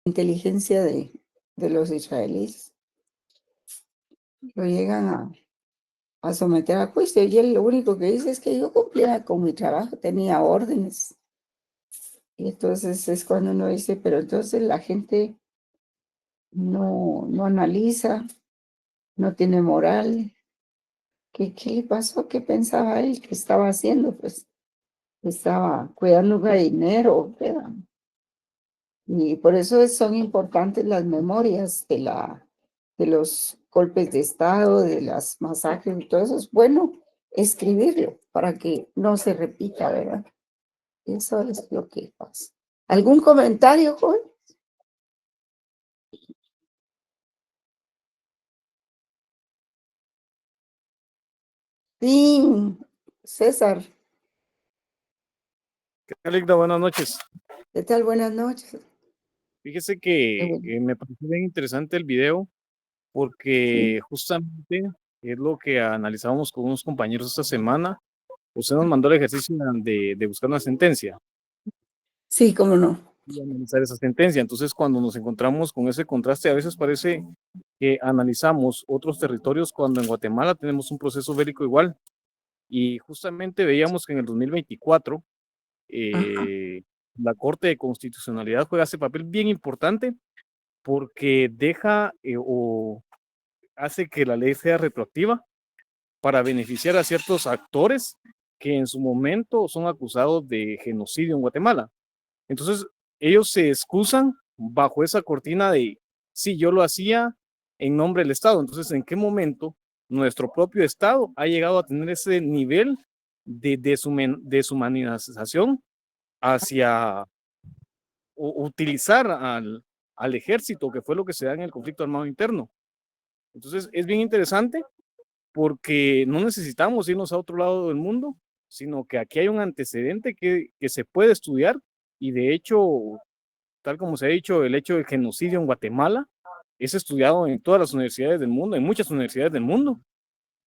inteligencia de los israelíes. Lo llegan a someter a juicio y él lo único que dice es que yo cumplía con mi trabajo, tenía órdenes. Y entonces es cuando uno dice, pero entonces la gente no analiza, no tiene moral. ¿Qué le pasó? ¿Qué pensaba él? ¿Qué estaba haciendo? Pues estaba cuidando un gallinero, ¿verdad? Y por eso son importantes las memorias de los golpes de Estado, de las masacres y todo eso. Es bueno escribirlo para que no se repita, ¿verdad? Eso es lo que pasa. ¿Algún comentario, joven? Sí, César, ¿Qué tal, Igda? Buenas noches. ¿qué tal? Buenas noches. Fíjese Qué que bueno. me pareció bien interesante el video Sí, porque justamente es lo que analizábamos con unos compañeros esta semana. Usted nos mandó el ejercicio de buscar una sentencia sí, cómo no. y analizar esa sentencia. Entonces, cuando nos encontramos con ese contraste, a veces parece que analizamos otros territorios cuando en Guatemala tenemos un proceso bélico igual. Y justamente veíamos que en el 2024 Ajá, la Corte de Constitucionalidad juega ese papel bien importante porque deja o hace que la ley sea retroactiva para beneficiar a ciertos actores que en su momento son acusados de genocidio en Guatemala. Entonces, ellos se excusan bajo esa cortina de, sí, yo lo hacía en nombre del Estado. Entonces, ¿en qué momento nuestro propio Estado ha llegado a tener ese nivel de deshumanización hacia utilizar al ejército, que fue lo que se da en el conflicto armado interno? Entonces, es bien interesante porque no necesitamos irnos a otro lado del mundo, sino que aquí hay un antecedente que se puede estudiar y de hecho, tal como se ha dicho, el hecho del genocidio en Guatemala es estudiado en todas las universidades del mundo, en muchas universidades del mundo,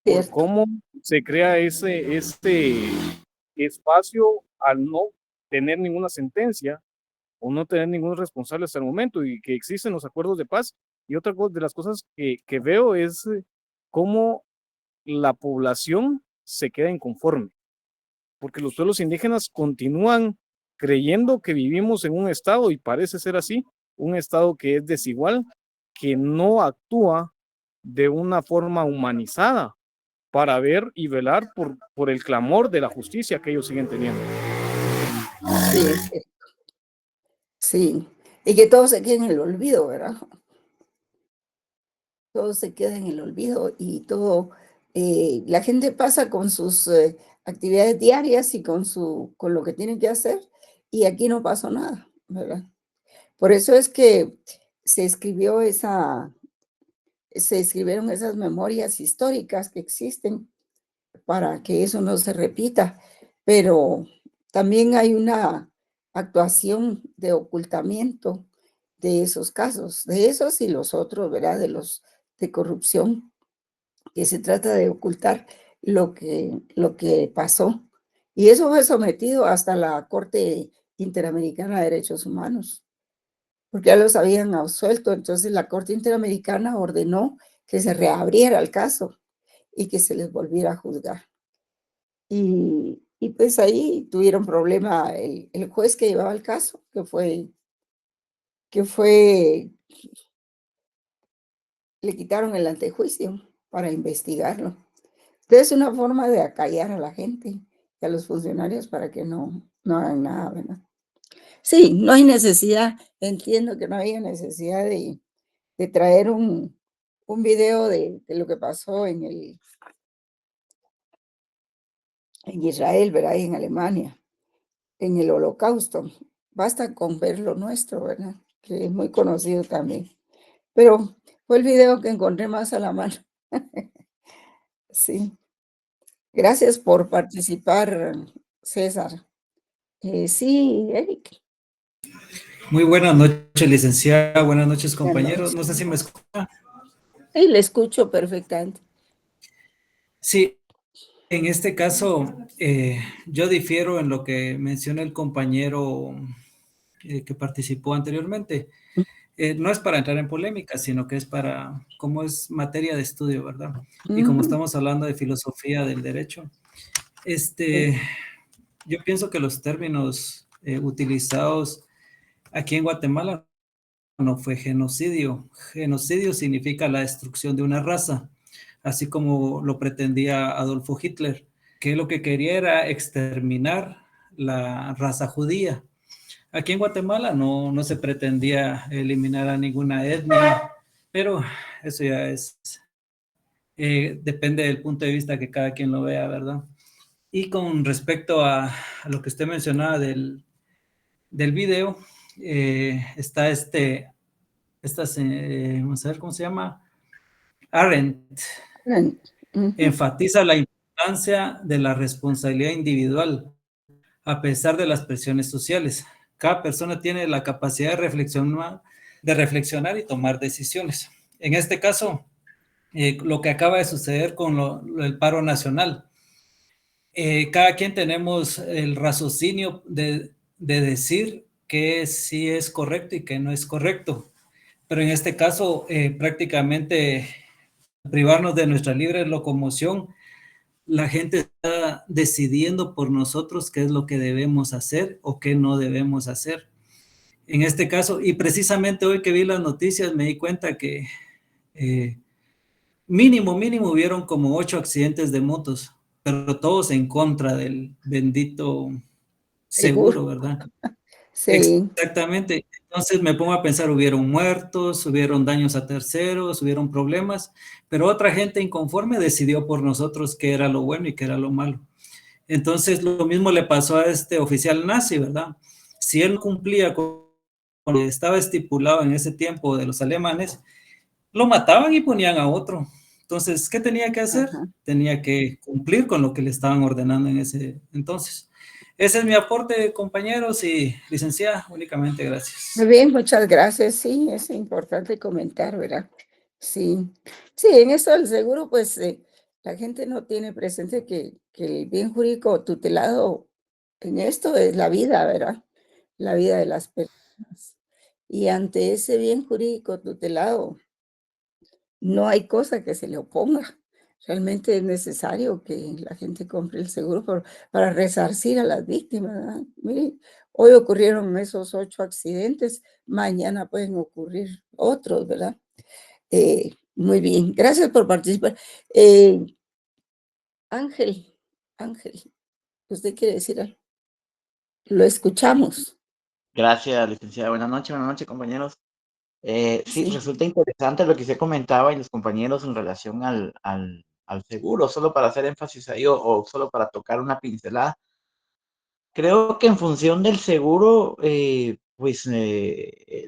por cierto. cómo se crea este espacio al no tener ninguna sentencia o no tener ningún responsable hasta el momento y que existen los acuerdos de paz. Y otra de las cosas que veo es cómo la población se queda inconforme, porque los pueblos indígenas continúan creyendo que vivimos en un estado, y parece ser así, un estado que es desigual, que no actúa de una forma humanizada para ver y velar por el clamor de la justicia que ellos siguen teniendo. Sí, sí. Y que todo se quede en el olvido, ¿verdad? Todo se queda en el olvido y todo, la gente pasa con sus actividades diarias y con lo que tienen que hacer y aquí no pasó nada, ¿verdad? Por eso es que se escribió se escribieron esas memorias históricas que existen para que eso no se repita, pero también hay una actuación de ocultamiento de esos casos, de esos y los otros, ¿verdad? De los de corrupción, que se trata de ocultar lo que pasó. Y eso fue sometido hasta la Corte Interamericana de Derechos Humanos, porque ya los habían absuelto. Entonces la Corte Interamericana ordenó que se reabriera el caso y que se les volviera a juzgar. Y pues ahí tuvieron problema el juez que llevaba el caso, que fue, le quitaron el antejuicio para investigarlo. Entonces, es una forma de acallar a la gente y a los funcionarios para que no hagan nada, ¿verdad? Sí, no hay necesidad, entiendo que no había necesidad de traer un video de lo que pasó en Israel, ¿verdad? Y en Alemania, en el Holocausto. Basta con ver lo nuestro, ¿verdad? Que es muy conocido también. Pero fue el video que encontré más a la mano. Sí. Gracias por participar, César. Sí, Eric. Muy buenas noches, licenciada. Buenas noches, Buenas compañeros. noches. No sé si me escucha. Sí, le escucho perfectamente. Sí, en este caso, yo difiero en lo que menciona el compañero que participó anteriormente. No es para entrar en polémica, sino que es para, como es materia de estudio, ¿verdad? Y como Ujú, estamos hablando de filosofía del derecho, sí, este, yo pienso que los términos utilizados aquí en Guatemala no fue genocidio. Genocidio significa la destrucción de una raza, así como lo pretendía Adolfo Hitler, que lo que quería era exterminar la raza judía. Aquí en Guatemala no se pretendía eliminar a ninguna etnia, pero eso ya es, depende del punto de vista que cada quien lo vea, ¿verdad? Y con respecto a lo que usted mencionaba del video, está vamos a ver cómo se llama, Arendt, ujú, enfatiza la importancia de la responsabilidad individual a pesar de las presiones sociales. Cada persona tiene la capacidad de reflexionar y tomar decisiones. En este caso, lo que acaba de suceder con el paro nacional. Cada quien tenemos el raciocinio de decir que sí es correcto y que no es correcto. Pero en este caso, prácticamente privarnos de nuestra libre locomoción, la gente está decidiendo por nosotros qué es lo que debemos hacer o qué no debemos hacer. En este caso, y precisamente hoy que vi las noticias me di cuenta que eh, mínimo hubieron como 8 accidentes de motos, pero todos en contra del bendito seguro, seguro, ¿verdad? sí, Exactamente. Entonces me pongo a pensar, hubieron muertos, hubieron daños a terceros, hubieron problemas, pero otra gente inconforme decidió por nosotros qué era lo bueno y qué era lo malo. Entonces lo mismo le pasó a este oficial nazi, ¿verdad? Si él cumplía con lo que estaba estipulado en ese tiempo de los alemanes, lo mataban y ponían a otro. Entonces, ¿qué tenía que hacer? ajá. Tenía que cumplir con lo que le estaban ordenando en ese entonces. Ese es mi aporte, compañeros y licenciada, únicamente Muy gracias. bien, muchas gracias. Sí, es importante comentar, ¿verdad? Sí, sí, en esto del seguro, pues la gente no tiene presente que el bien jurídico tutelado en esto es la vida, ¿verdad? La vida de las personas. Y ante ese bien jurídico tutelado, no hay cosa que se le oponga. Realmente es necesario que la gente compre el seguro para resarcir a las víctimas, ¿verdad? Mire, hoy ocurrieron esos 8 accidentes, mañana pueden ocurrir otros, ¿verdad? Muy bien, gracias por participar. Eh, Ángel, Ángel, ¿usted quiere decir algo? Lo escuchamos. Gracias, licenciada. Buenas noches, compañeros. Sí, Sí, resulta interesante lo que usted comentaba y los compañeros en relación al seguro, solo para hacer énfasis ahí o solo para tocar una pincelada. Creo que en función del seguro,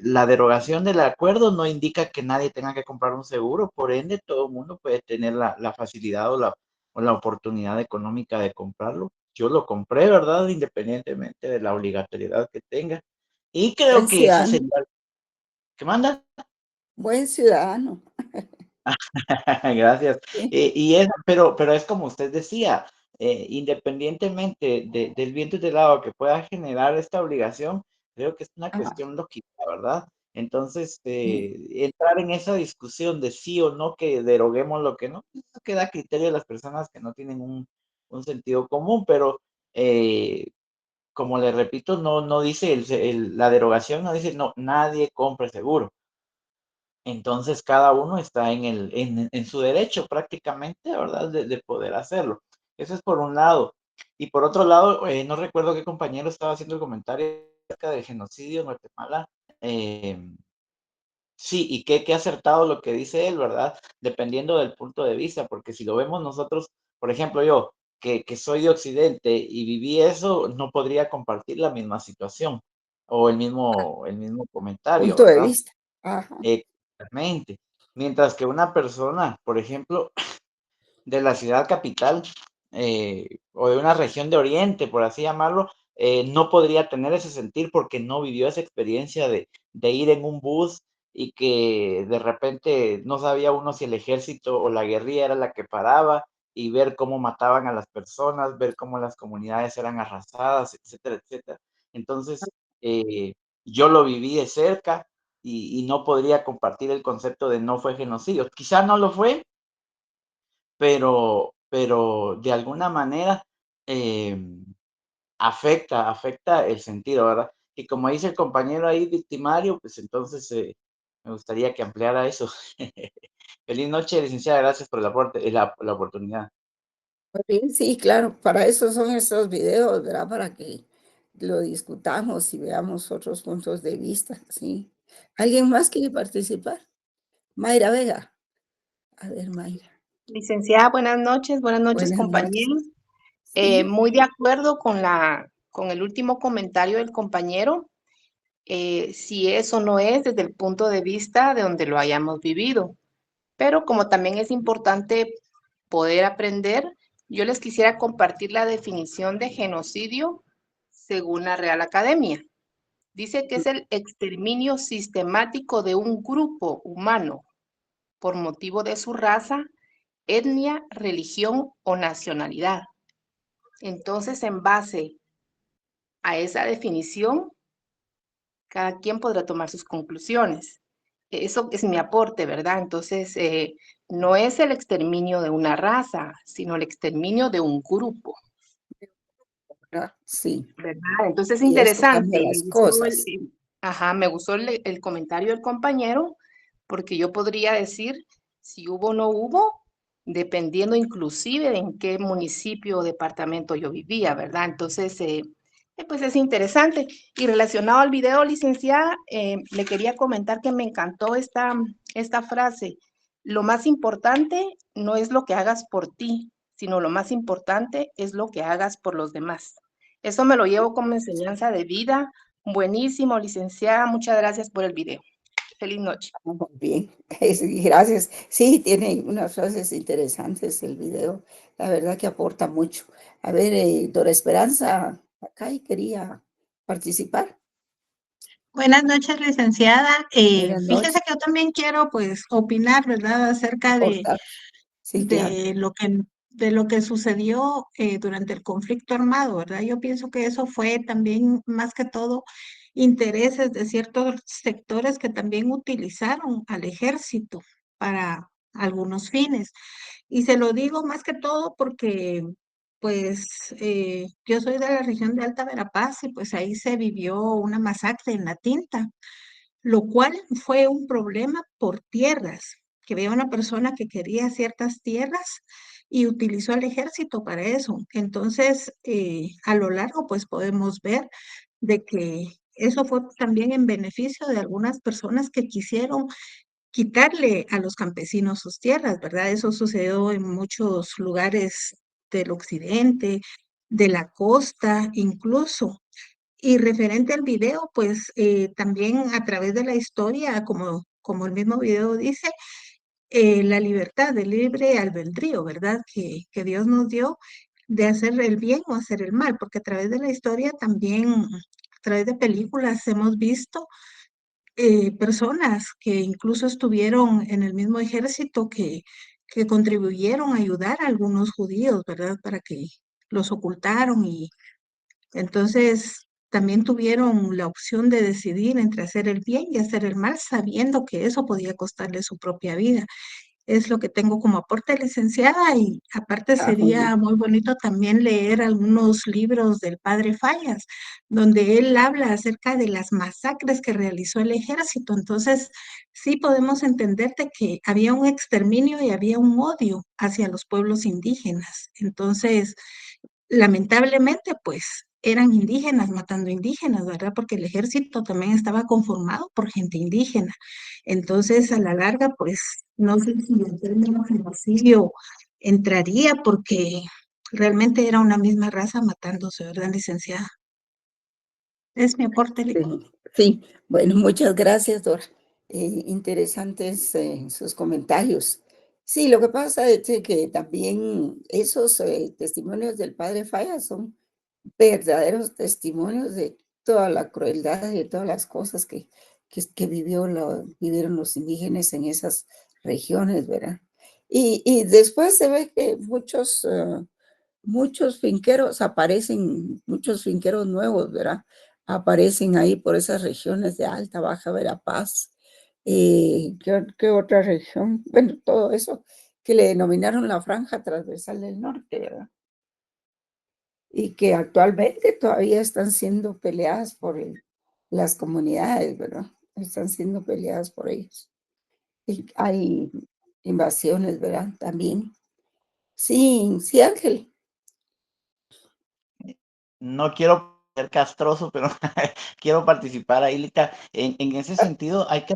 la derogación del acuerdo no indica que nadie tenga que comprar un seguro, por ende, todo el mundo puede tener la facilidad o la oportunidad económica de comprarlo. Yo lo compré, ¿verdad? Independientemente de la obligatoriedad que tenga. Y creo buen que ese ciudadano, sería ¿qué manda? buen ciudadano. Gracias. Sí, Pero es como usted decía, independientemente del viento del lado que pueda generar esta obligación, creo que es una ajá, cuestión lógica, ¿verdad? Entonces, sí, entrar en esa discusión de sí o no que deroguemos lo que no, eso queda a criterio de las personas que no tienen un sentido común, pero como le repito, no dice la derogación, no dice, no, nadie compre seguro. Entonces, cada uno está en su derecho prácticamente, ¿verdad? De poder hacerlo. Eso es por un lado. Y por otro lado, no recuerdo qué compañero estaba haciendo el comentario acerca del genocidio en Guatemala. Eh, sí, y qué acertado lo que dice él, ¿verdad? Dependiendo del punto de vista, porque si lo vemos nosotros, por ejemplo, yo, que soy de Occidente y viví eso, no podría compartir la misma situación o el mismo comentario, punto de ¿verdad? vista. Ajá. Exactamente. Mientras que una persona, por ejemplo, de la ciudad capital o de una región de Oriente, por así llamarlo, no podría tener ese sentir porque no vivió esa experiencia de ir en un bus y que de repente no sabía uno si el ejército o la guerrilla era la que paraba y ver cómo mataban a las personas, ver cómo las comunidades eran arrasadas, etcétera, etcétera. Entonces, yo lo viví de cerca y no podría compartir el concepto de no fue genocidio. Quizá no lo fue, pero de alguna manera afecta el sentido, ¿verdad? Y como dice el compañero ahí victimario, pues entonces me gustaría que ampliara eso. Feliz noche, licenciada, gracias por el aporte, la oportunidad. Muy bien, sí, claro, para eso son estos videos, ¿verdad? Para que lo discutamos y veamos otros puntos de vista, ¿sí? ¿Alguien más quiere participar? Mayra Vega. A ver, Mayra. Licenciada, buenas noches Buenas noches. compañeros. Sí, Muy de acuerdo con el último comentario del compañero, si eso no es desde el punto de vista de donde lo hayamos vivido. Pero como también es importante poder aprender, yo les quisiera compartir la definición de genocidio según la Real Academia. Dice que es el exterminio sistemático de un grupo humano por motivo de su raza, etnia, religión o nacionalidad. Entonces, en base a esa definición, cada quien podrá tomar sus conclusiones. Eso es mi aporte, ¿verdad? Entonces, no es el exterminio de una raza, sino el exterminio de un grupo, ah, sí, ¿verdad? Entonces, es y esto cambia interesante. las cosas. Me gustó el comentario del compañero, porque yo podría decir si hubo o no hubo, dependiendo inclusive de en qué municipio o departamento yo vivía, ¿verdad? Entonces, pues es interesante. Y relacionado al video, licenciada, le quería comentar que me encantó esta frase. Lo más importante no es lo que hagas por ti, sino lo más importante es lo que hagas por los demás. Eso me lo llevo como enseñanza de vida. Buenísimo, licenciada. Muchas gracias por el video. Feliz noche. Muy bien, sí, gracias. Sí, tiene unas frases interesantes el video. La verdad que aporta mucho. A ver, Dora Esperanza, acá y quería participar. Buenas noches, licenciada. Buenas Fíjese noches. que yo también quiero, pues, opinar, ¿verdad?, acerca Aportar. Sí, claro. de lo que sucedió durante el conflicto armado, ¿verdad? Yo pienso que eso fue también, más que todo, intereses de ciertos sectores que también utilizaron al ejército para algunos fines. Y se lo digo más que todo porque, pues, yo soy de la región de Alta Verapaz y pues ahí se vivió una masacre en La Tinta, lo cual fue un problema por tierras, que había una persona que quería ciertas tierras y utilizó al ejército para eso. Entonces, a lo largo, pues podemos ver de que eso fue también en beneficio de algunas personas que quisieron quitarle a los campesinos sus tierras, ¿verdad? Eso sucedió en muchos lugares del occidente, de la costa incluso. Y referente al video, pues también a través de la historia, como el mismo video dice, la libertad del libre albedrío, ¿verdad? Que Dios nos dio de hacer el bien o hacer el mal, porque a través de la historia también, a través de películas hemos visto personas que incluso estuvieron en el mismo ejército que contribuyeron a ayudar a algunos judíos, ¿verdad? Para que los ocultaron y entonces también tuvieron la opción de decidir entre hacer el bien y hacer el mal, sabiendo que eso podía costarle su propia vida. Es lo que tengo como aporte, licenciada, y aparte Ah, muy bien. sería muy bonito también leer algunos libros del padre Fallas, donde él habla acerca de las masacres que realizó el ejército. Entonces, sí podemos entender de que había un exterminio y había un odio hacia los pueblos indígenas. Entonces, lamentablemente, pues eran indígenas matando indígenas, ¿verdad? Porque el ejército también estaba conformado por gente indígena. Entonces, a la larga, pues no sé si el término genocidio entraría porque realmente era una misma raza matándose, ¿verdad, licenciada? Es mi aporte. Sí, sí. Bueno, muchas gracias, Dora. Interesantes sus comentarios. Sí, lo que pasa es de que también esos testimonios del padre Falla son verdaderos testimonios de toda la crueldad y de todas las cosas que vivieron los indígenas en esas regiones, ¿verdad? Y después se ve que muchos finqueros aparecen, muchos finqueros nuevos, ¿verdad? Aparecen ahí por esas regiones de Alta, Baja Verapaz ¿Qué otra región? Bueno, todo eso que le denominaron la Franja Transversal del Norte, ¿verdad? Y que actualmente todavía están siendo peleadas por las comunidades, ¿verdad? Están siendo peleadas por ellos. Y hay invasiones, ¿verdad? También. Sí, sí, Ángel. No quiero ser castroso, pero quiero participar ahí, Lita. En ese sentido, hay que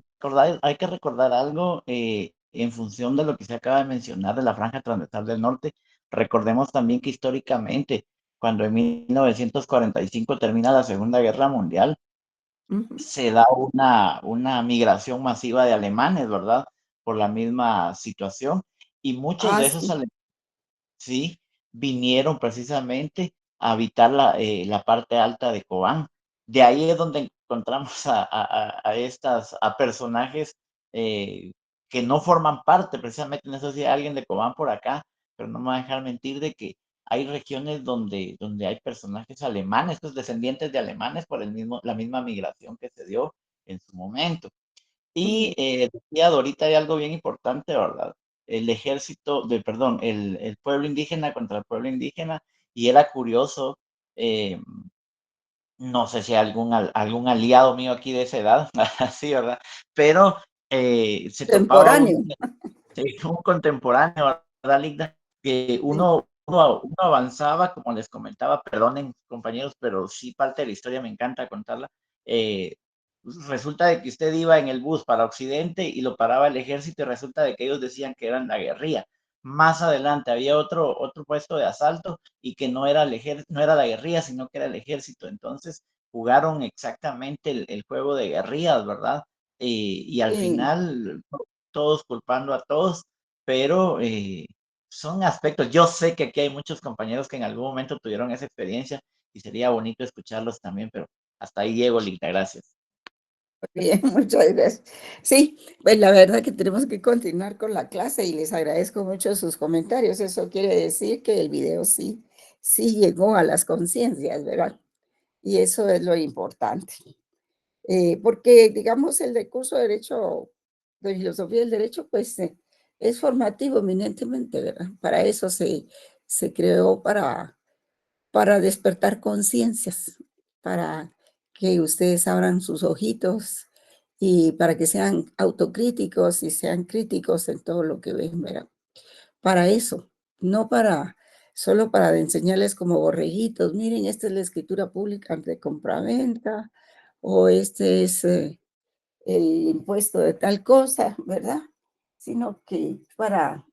recordar algo en función de lo que se acaba de mencionar de la Franja Transversal del Norte. Recordemos también que históricamente, cuando en 1945 termina la Segunda Guerra Mundial, Ujú. se da una migración masiva de alemanes, ¿verdad? Por la misma situación. Y muchos Ah, de esos sí, alemanes, sí, vinieron precisamente a habitar la parte alta de Cobán. De ahí es donde encontramos a estas a personajes que no forman parte, precisamente, no sé si hay alguien de Cobán por acá, pero no me va a dejar mentir de que hay regiones donde hay personajes alemanes, pues descendientes de alemanes por la misma migración que se dio en su momento. Y sí, decía Dorita hay algo bien importante, ¿verdad? El ejército, perdón, el pueblo indígena contra el pueblo indígena, y era curioso, no sé si hay algún aliado mío aquí de esa edad, así, ¿verdad? Pero se topaba temporáneo. sí, un contemporáneo, ¿verdad, Ligda? Que Sí, uno avanzaba, como les comentaba, perdonen compañeros, pero sí parte de la historia me encanta contarla. Eh, Resulta de que usted iba en el bus para Occidente y lo paraba el ejército y resulta de que ellos decían que eran la guerrilla. Más adelante había otro puesto de asalto y que no era la guerrilla, sino que era el ejército. Entonces jugaron exactamente el juego de guerrillas, ¿verdad? Y al sí. final todos culpando a todos, pero son aspectos. Yo sé que aquí hay muchos compañeros que en algún momento tuvieron esa experiencia y sería bonito escucharlos también, pero hasta ahí llego, Linda, gracias. Bien, muchas gracias. Sí, pues la verdad que tenemos que continuar con la clase y les agradezco mucho sus comentarios. Eso quiere decir que el video sí, sí llegó a las conciencias, ¿verdad? Y eso es lo importante. Porque, digamos, el curso de Derecho, de Filosofía del Derecho, pues es formativo eminentemente, ¿verdad? Para eso se creó para despertar conciencias, para que ustedes abran sus ojitos y para que sean autocríticos y sean críticos en todo lo que ven, ¿verdad? Para eso, no para solo para enseñarles como borreguitos, miren, esta es la escritura pública de compraventa o este es el impuesto de tal cosa, ¿verdad? Sino que para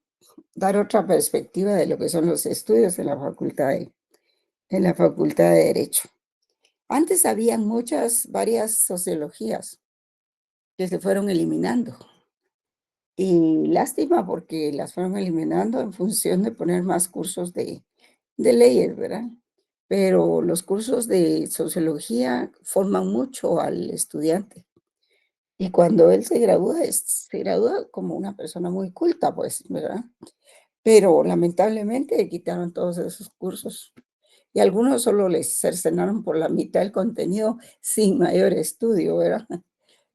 dar otra perspectiva de lo que son los estudios en la Facultad de Derecho. Antes había varias sociologías que se fueron eliminando. Y lástima porque las fueron eliminando en función de poner más cursos de leyes, ¿verdad? Pero los cursos de sociología forman mucho al estudiante. Y cuando él se gradúa como una persona muy culta, pues, ¿verdad? Pero lamentablemente quitaron todos esos cursos. Y algunos solo les cercenaron por la mitad del contenido sin mayor estudio, ¿verdad?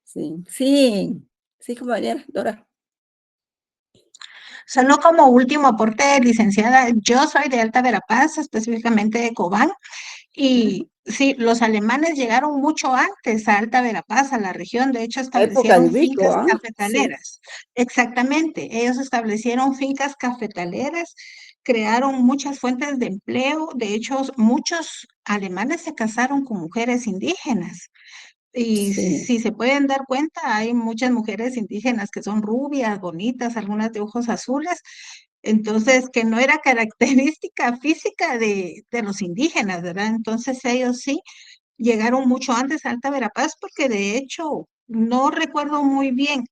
Sí, sí, sí, compañera Dora. Solo como último aporte, licenciada, yo soy de Alta Verapaz, específicamente de Cobán. Mm, Y sí, los alemanes llegaron mucho antes a Alta Verapaz, a la región, de hecho la época de establecieron Vico, fincas ¿ah? Sí, cafetaleras. Exactamente, ellos establecieron fincas cafetaleras, crearon muchas fuentes de empleo, de hecho muchos alemanes se casaron con mujeres indígenas. Y sí, si se pueden dar cuenta, hay muchas mujeres indígenas que son rubias, bonitas, algunas de ojos azules, entonces que no era característica física de los indígenas, ¿verdad? Entonces ellos sí llegaron mucho antes a Alta Verapaz porque de hecho no recuerdo muy bien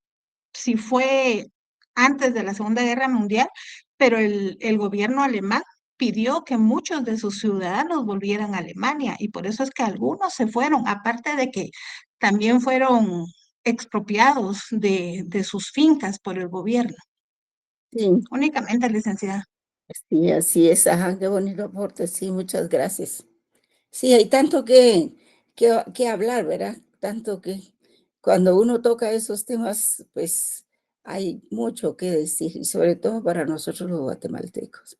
si fue antes de la Segunda Guerra Mundial, pero el gobierno alemán pidió que muchos de sus ciudadanos volvieran a Alemania y por eso es que algunos se fueron, aparte de que también fueron expropiados de sus fincas por el gobierno. sí, Únicamente, licenciada. sí, así es. Ajá, qué bonito aporte. Sí, muchas gracias. Sí, hay tanto que hablar, ¿verdad? Tanto cuando uno toca esos temas, pues hay mucho que decir, y sobre todo para nosotros los guatemaltecos.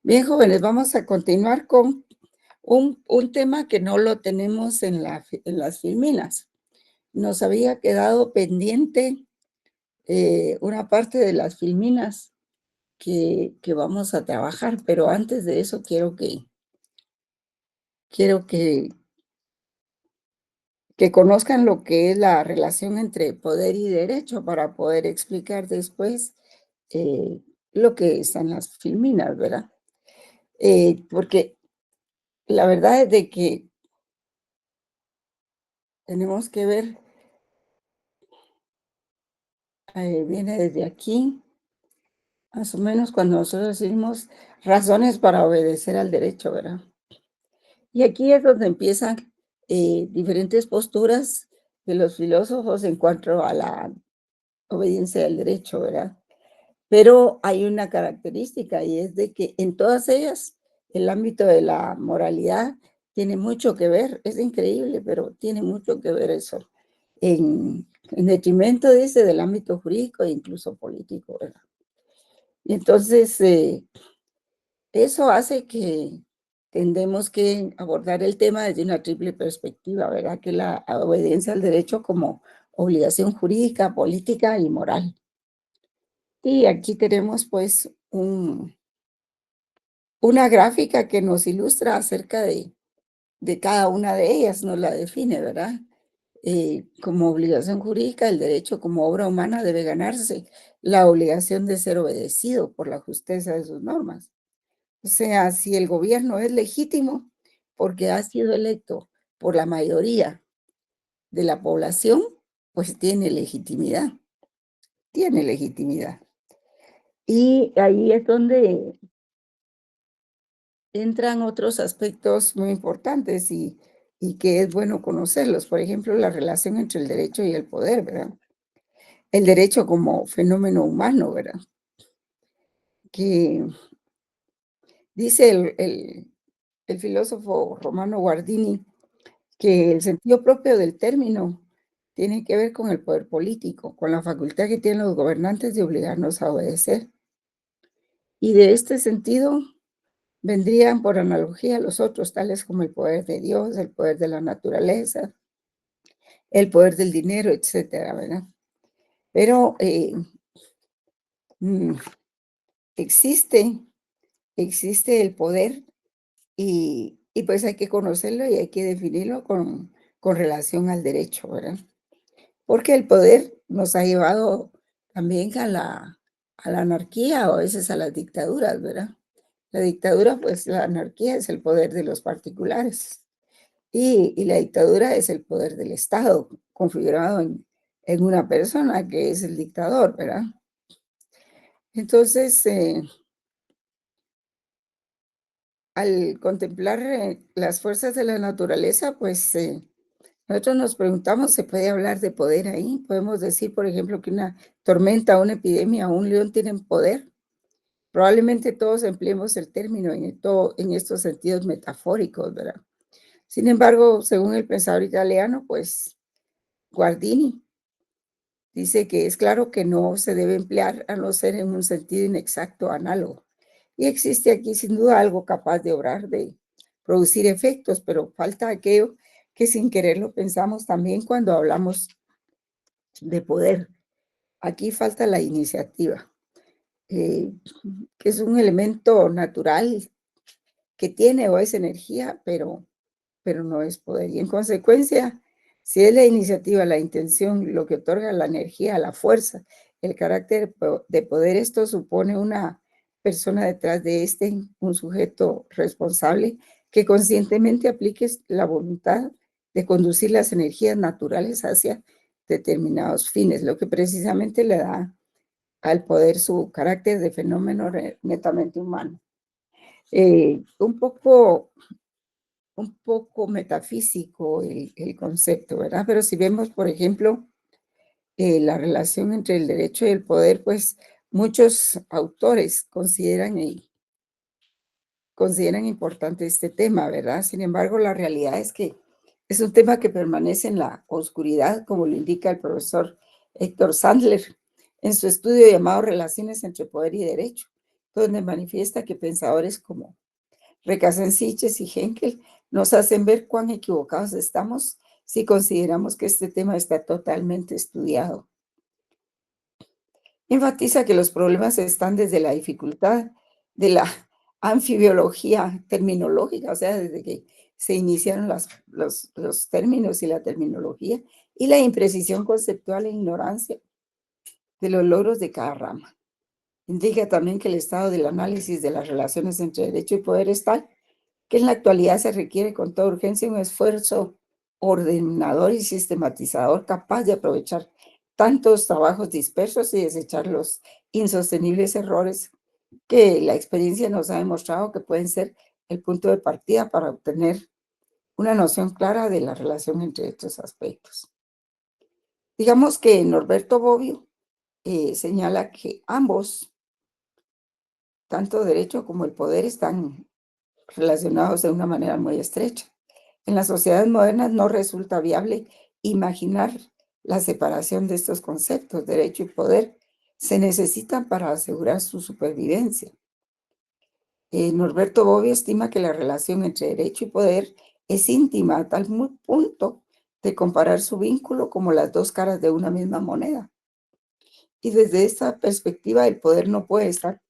Bien, jóvenes, vamos a continuar con un tema que no lo tenemos en las filminas. Nos había quedado pendiente una parte de las filminas que vamos a trabajar, pero antes de eso quiero que conozcan lo que es la relación entre poder y derecho para poder explicar después lo que están las filminas, ¿verdad? Porque la verdad es de que tenemos que ver, viene desde aquí, más o menos cuando nosotros decimos razones para obedecer al derecho, ¿verdad? Y aquí es donde empiezan diferentes posturas de los filósofos en cuanto a la obediencia al derecho, ¿verdad? Pero hay una característica y es de que en todas ellas el ámbito de la moralidad tiene mucho que ver. Es increíble, pero tiene mucho que ver eso. En detrimento, dice, del ámbito jurídico e incluso político, ¿verdad? Y entonces, eso hace que tendemos que abordar el tema desde una triple perspectiva, ¿verdad? Que la obediencia al derecho como obligación jurídica, política y moral. Y aquí tenemos pues una gráfica que nos ilustra acerca de cada una de ellas, nos la define, ¿verdad? Como obligación jurídica, el derecho como obra humana debe ganarse la obligación de ser obedecido por la justeza de sus normas. O sea, si el gobierno es legítimo porque ha sido electo por la mayoría de la población, pues tiene legitimidad, tiene legitimidad. Y ahí es donde entran otros aspectos muy importantes y que es bueno conocerlos. Por ejemplo, la relación entre el derecho y el poder, ¿verdad? El derecho como fenómeno humano, ¿verdad? Que dice el filósofo Romano Guardini que el sentido propio del término tiene que ver con el poder político, con la facultad que tienen los gobernantes de obligarnos a obedecer. Y de este sentido vendrían por analogía los otros, tales como el poder de Dios, el poder de la naturaleza, el poder del dinero, etcétera, ¿verdad? Pero mm, existe, existe el poder y pues hay que conocerlo y hay que definirlo con relación al derecho, ¿verdad? Porque el poder nos ha llevado también a la anarquía o a veces a las dictaduras, ¿verdad? La dictadura, pues la anarquía es el poder de los particulares y la dictadura es el poder del Estado configurado en una persona que es el dictador, ¿verdad? Entonces, al contemplar las fuerzas de la naturaleza, pues nosotros nos preguntamos, ¿se puede hablar de poder ahí? Podemos decir, por ejemplo, que una tormenta, una epidemia o un león tienen poder. Probablemente todos empleemos el término en estos sentidos metafóricos, ¿verdad? Sin embargo, según el pensador italiano, pues Guardini dice que es claro que no se debe emplear a no ser en un sentido inexacto análogo. Y existe aquí sin duda algo capaz de obrar, de producir efectos, pero falta aquello que sin quererlo pensamos también cuando hablamos de poder. Aquí falta la iniciativa, eh, que es un elemento natural que tiene o es energía, pero no es poder. Y en consecuencia, si es la iniciativa, la intención, lo que otorga la energía, la fuerza, el carácter de poder, esto supone una persona detrás de este, un sujeto responsable que conscientemente aplique la voluntad de conducir las energías naturales hacia determinados fines, lo que precisamente le da al poder su carácter de fenómeno netamente humano. Un poco metafísico el concepto, ¿verdad? Pero si vemos, por ejemplo, la relación entre el derecho y el poder, pues muchos autores consideran importante este tema, ¿verdad? Sin embargo, la realidad es que Es un tema que permanece en la oscuridad, como lo indica el profesor Héctor Sandler en su estudio llamado Relaciones entre Poder y Derecho, donde manifiesta que pensadores como Recasensitches y Henkel nos hacen ver cuán equivocados estamos si consideramos que este tema está totalmente estudiado. Enfatiza que los problemas están desde la dificultad de la anfibiología terminológica, o sea, desde que se iniciaron los términos y la terminología, y la imprecisión conceptual e ignorancia de los logros de cada rama. Indica también que el estado del análisis de las relaciones entre derecho y poder es tal que en la actualidad se requiere con toda urgencia un esfuerzo ordenador y sistematizador capaz de aprovechar tantos trabajos dispersos y desechar los insostenibles errores que la experiencia nos ha demostrado que pueden ser el punto de partida para obtener una noción clara de la relación entre estos aspectos. Digamos que Norberto Bobbio señala que ambos, tanto derecho como el poder, están relacionados de una manera muy estrecha. En las sociedades modernas no resulta viable imaginar la separación de estos conceptos, derecho y poder, se necesitan para asegurar su supervivencia. Norberto Bobbio estima que la relación entre derecho y poder es íntima a tal punto de comparar su vínculo como las dos caras de una misma moneda. Y desde esta perspectiva, el poder no puede estar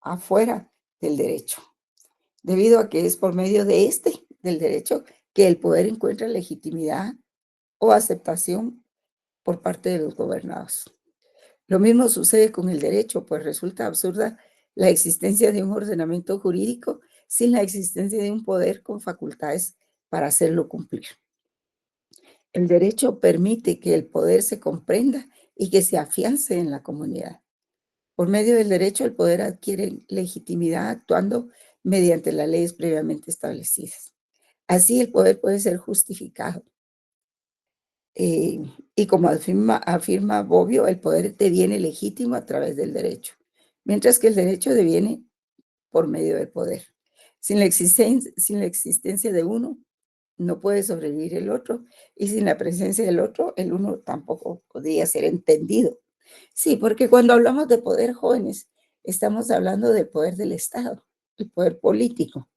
afuera del derecho, debido a que es por medio de del derecho, que el poder encuentra legitimidad o aceptación por parte de los gobernados. Lo mismo sucede con el derecho, pues resulta absurda la existencia de un ordenamiento jurídico sin la existencia de un poder con facultades para hacerlo cumplir. El derecho permite que el poder se comprenda y que se afiance en la comunidad. Por medio del derecho, el poder adquiere legitimidad actuando mediante las leyes previamente establecidas. Así, el poder puede ser justificado. Y como afirma Bobbio, el poder deviene legítimo a través del derecho, mientras que el derecho deviene por medio del poder. Sin la existencia de uno, no puede sobrevivir el otro, y sin la presencia del otro, el uno tampoco podría ser entendido. Sí, porque cuando hablamos de poder, jóvenes, estamos hablando del poder del Estado, el poder político,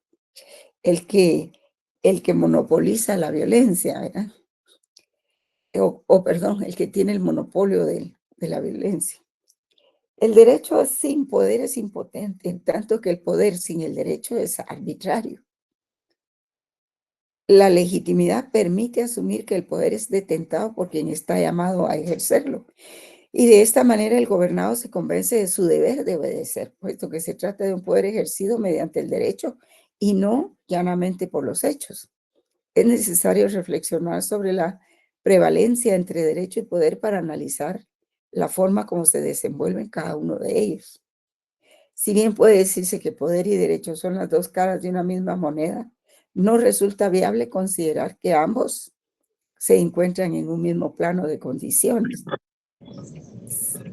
el que, el que monopoliza la violencia, ¿verdad? Perdón, el que tiene el monopolio de la violencia. El derecho sin poder es impotente, en tanto que el poder sin el derecho es arbitrario. La legitimidad permite asumir que el poder es detentado por quien está llamado a ejercerlo. Y de esta manera el gobernado se convence de su deber de obedecer, puesto que se trata de un poder ejercido mediante el derecho y no llanamente por los hechos. Es necesario reflexionar sobre la prevalencia entre derecho y poder para analizar la forma como se desenvuelven cada uno de ellos. Si bien puede decirse que poder y derecho son las dos caras de una misma moneda, no resulta viable considerar que ambos se encuentran en un mismo plano de condiciones.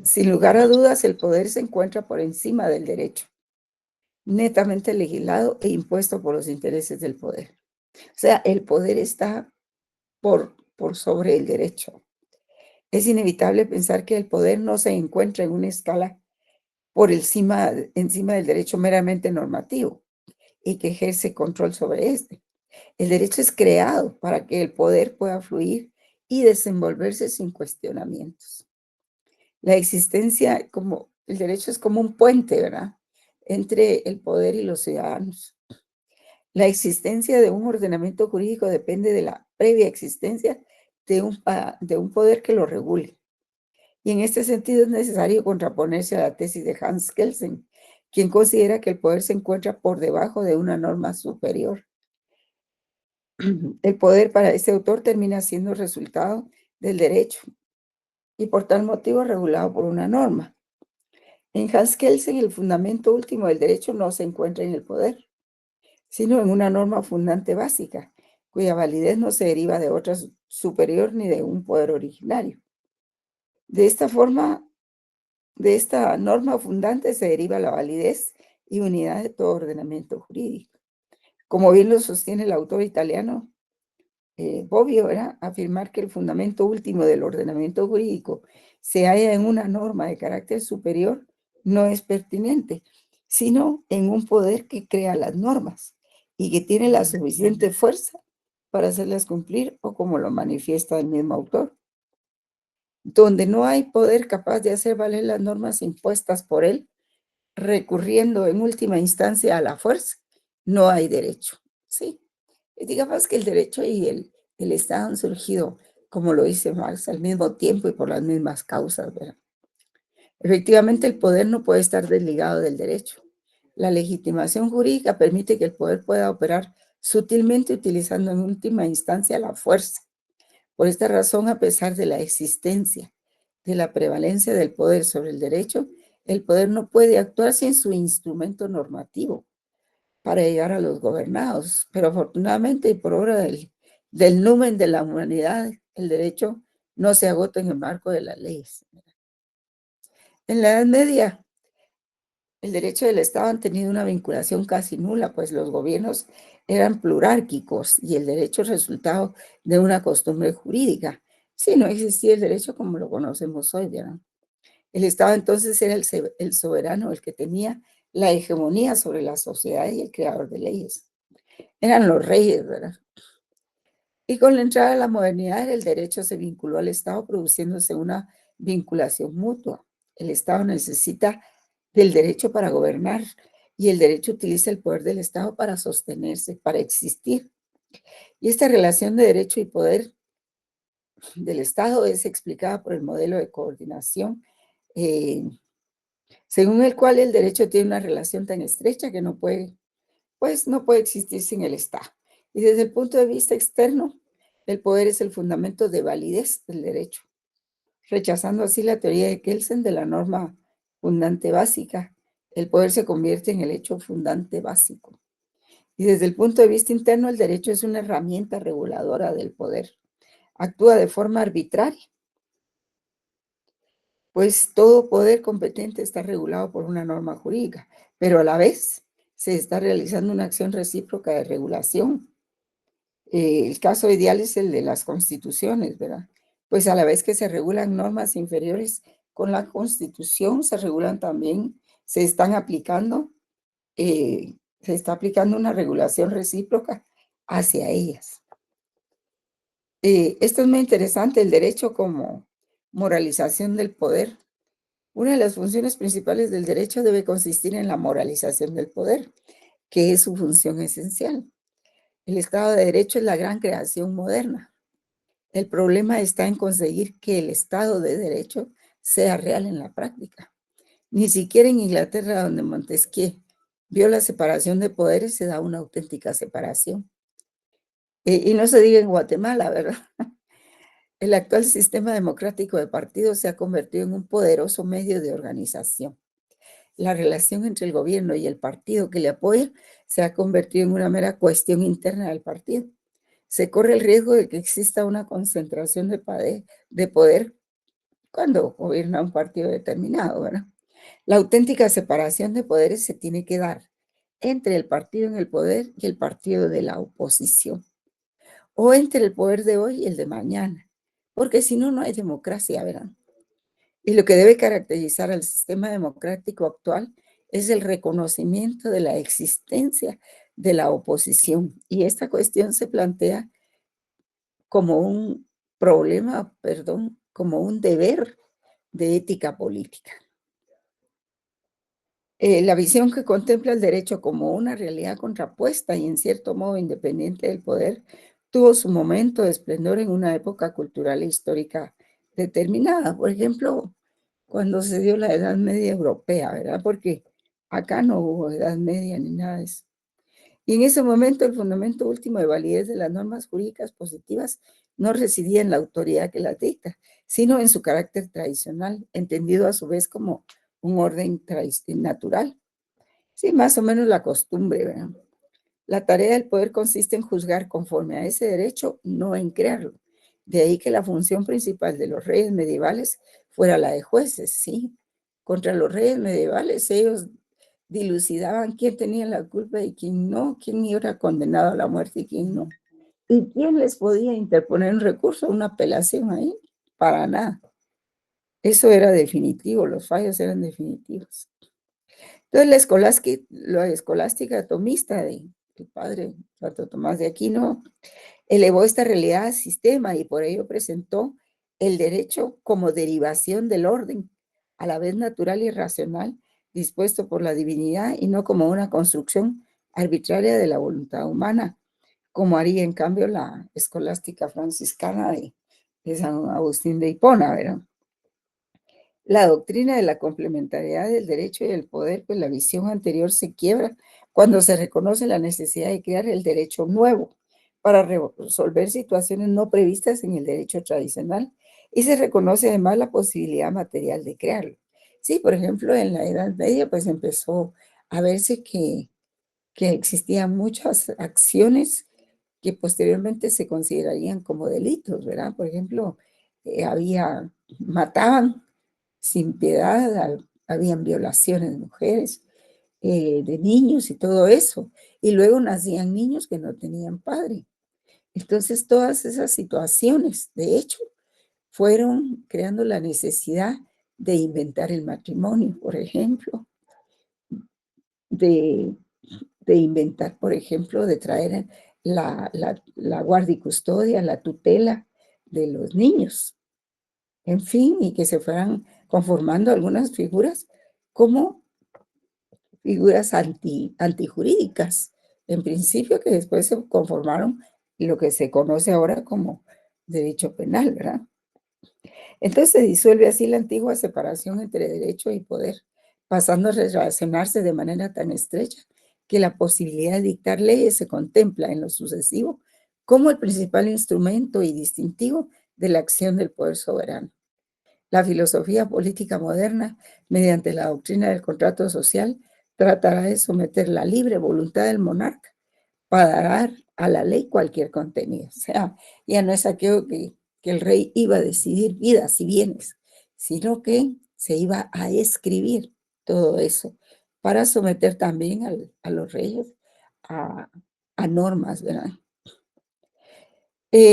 Sin lugar a dudas, el poder se encuentra por encima del derecho, netamente legislado e impuesto por los intereses del poder. O sea, el poder está por sobre el derecho. Es inevitable pensar que el poder no se encuentra en una escala encima del derecho meramente normativo y que ejerce control sobre este. El derecho es creado para que el poder pueda fluir y desenvolverse sin cuestionamientos. El derecho es como un puente, ¿verdad?, entre el poder y los ciudadanos. La existencia de un ordenamiento jurídico depende de la previa existencia de un poder que lo regule. Y en este sentido es necesario contraponerse a la tesis de Hans Kelsen, quien considera que el poder se encuentra por debajo de una norma superior. El poder para este autor termina siendo resultado del derecho y por tal motivo regulado por una norma. En Hans Kelsen, el fundamento último del derecho no se encuentra en el poder, sino en una norma fundante básica, cuya validez no se deriva de otra superior ni de un poder originario. De esta norma fundante se deriva la validez y unidad de todo ordenamiento jurídico. Como bien lo sostiene el autor italiano obvio era afirmar que el fundamento último del ordenamiento jurídico se halla en una norma de carácter superior no es pertinente, sino en un poder que crea las normas y que tiene la suficiente fuerza para hacerlas cumplir, o como lo manifiesta el mismo autor, donde no hay poder capaz de hacer valer las normas impuestas por él, recurriendo en última instancia a la fuerza, no hay derecho. Sí, digamos que el derecho y el Estado han surgido, como lo dice Marx, al mismo tiempo y por las mismas causas, ¿verdad? Efectivamente, el poder no puede estar desligado del derecho. La legitimación jurídica permite que el poder pueda operar sutilmente utilizando en última instancia la fuerza. Por esta razón, a pesar de la existencia de la prevalencia del poder sobre el derecho, el poder no puede actuar sin su instrumento normativo para llegar a los gobernados. Pero afortunadamente, y por obra del numen de la humanidad, el derecho no se agota en el marco de las leyes. En la Edad Media, el derecho del Estado han tenido una vinculación casi nula, pues los gobiernos eran plurárquicos y el derecho es resultado de una costumbre jurídica. Sí, no existía el derecho como lo conocemos hoy, ¿verdad? El Estado entonces era el soberano, el que tenía la hegemonía sobre la sociedad y el creador de leyes. Eran los reyes, ¿verdad? Y con la entrada de la modernidad, el derecho se vinculó al Estado, produciéndose una vinculación mutua. El Estado necesita del derecho para gobernar y el derecho utiliza el poder del Estado para sostenerse, para existir. Y esta relación de derecho y poder del Estado es explicada por el modelo de coordinación, eh, según el cual el derecho tiene una relación tan estrecha que no puede existir sin el Estado. Y desde el punto de vista externo, el poder es el fundamento de validez del derecho, rechazando así la teoría de Kelsen de la norma fundante básica. El poder se convierte en el hecho fundante básico. Y desde el punto de vista interno, el derecho es una herramienta reguladora del poder. Actúa de forma arbitraria, pues todo poder competente está regulado por una norma jurídica, pero a la vez se está realizando una acción recíproca de regulación. El caso ideal es el de las constituciones, ¿verdad? Pues a la vez que se regulan normas inferiores con la Constitución, se regulan también, se está aplicando una regulación recíproca hacia ellas. Esto es muy interesante, el derecho como moralización del poder. Una de las funciones principales del derecho debe consistir en la moralización del poder, que es su función esencial. El Estado de Derecho es la gran creación moderna. El problema está en conseguir que el Estado de Derecho sea real en la práctica. Ni siquiera en Inglaterra, donde Montesquieu vio la separación de poderes, se da una auténtica separación. Y no se diga en Guatemala, ¿verdad? El actual sistema democrático de partidos se ha convertido en un poderoso medio de organización. La relación entre el gobierno y el partido que le apoya se ha convertido en una mera cuestión interna del partido. Se corre el riesgo de que exista una concentración de poder cuando gobierna un partido determinado, ¿verdad? La auténtica separación de poderes se tiene que dar entre el partido en el poder y el partido de la oposición, o entre el poder de hoy y el de mañana, porque si no, no hay democracia, ¿verdad? Y lo que debe caracterizar al sistema democrático actual es el reconocimiento de la existencia de la oposición. Y esta cuestión se plantea como un problema, perdón, como un deber de ética política. La visión que contempla el derecho como una realidad contrapuesta y en cierto modo independiente del poder tuvo su momento de esplendor en una época cultural e histórica determinada. Por ejemplo, cuando se dio la Edad Media Europea, ¿verdad? Porque acá no hubo Edad Media ni nada de eso. Y en ese momento el fundamento último de validez de las normas jurídicas positivas no residía en la autoridad que las dicta, sino en su carácter tradicional, entendido a su vez como un orden natural. Sí, más o menos la costumbre, ¿verdad? La tarea del poder consiste en juzgar conforme a ese derecho, no en crearlo. De ahí que la función principal de los reyes medievales fuera la de jueces, ¿sí? Contra los reyes medievales ellos dilucidaban quién tenía la culpa y quién no, quién era condenado a la muerte y quién no. ¿Y quién les podía interponer un recurso, una apelación ahí? Para nada. Eso era definitivo, los fallos eran definitivos. Entonces, la escolástica tomista del padre Santo Tomás de Aquino elevó esta realidad al sistema y por ello presentó el derecho como derivación del orden, a la vez natural y racional, dispuesto por la divinidad y no como una construcción arbitraria de la voluntad humana, como haría en cambio la escolástica franciscana de San Agustín de Hipona, ¿verdad? La doctrina de la complementariedad del derecho y el poder, pues la visión anterior se quiebra cuando se reconoce la necesidad de crear el derecho nuevo para resolver situaciones no previstas en el derecho tradicional y se reconoce además la posibilidad material de crearlo. Sí, por ejemplo, en la Edad Media pues empezó a verse que existían muchas acciones que posteriormente se considerarían como delitos, ¿verdad? Por ejemplo, mataban sin piedad, habían violaciones de mujeres, de niños y todo eso. Y luego nacían niños que no tenían padre. Entonces, todas esas situaciones, de hecho, fueron creando la necesidad de inventar el matrimonio, por ejemplo, de, de inventar, por ejemplo, de traer la guardia y custodia, la tutela de los niños, en fin, y que se fueran conformando algunas figuras como figuras antijurídicas, en principio, que después se conformaron lo que se conoce ahora como derecho penal, ¿verdad? Entonces se disuelve así la antigua separación entre derecho y poder, pasando a relacionarse de manera tan estrecha que la posibilidad de dictar leyes se contempla en lo sucesivo como el principal instrumento y distintivo de la acción del poder soberano. La filosofía política moderna, mediante la doctrina del contrato social, tratará de someter la libre voluntad del monarca para dar a la ley cualquier contenido. O sea, ya no es aquello que el rey iba a decidir vidas y bienes, sino que se iba a escribir todo eso para someter también a los reyes a, a normas, ¿verdad?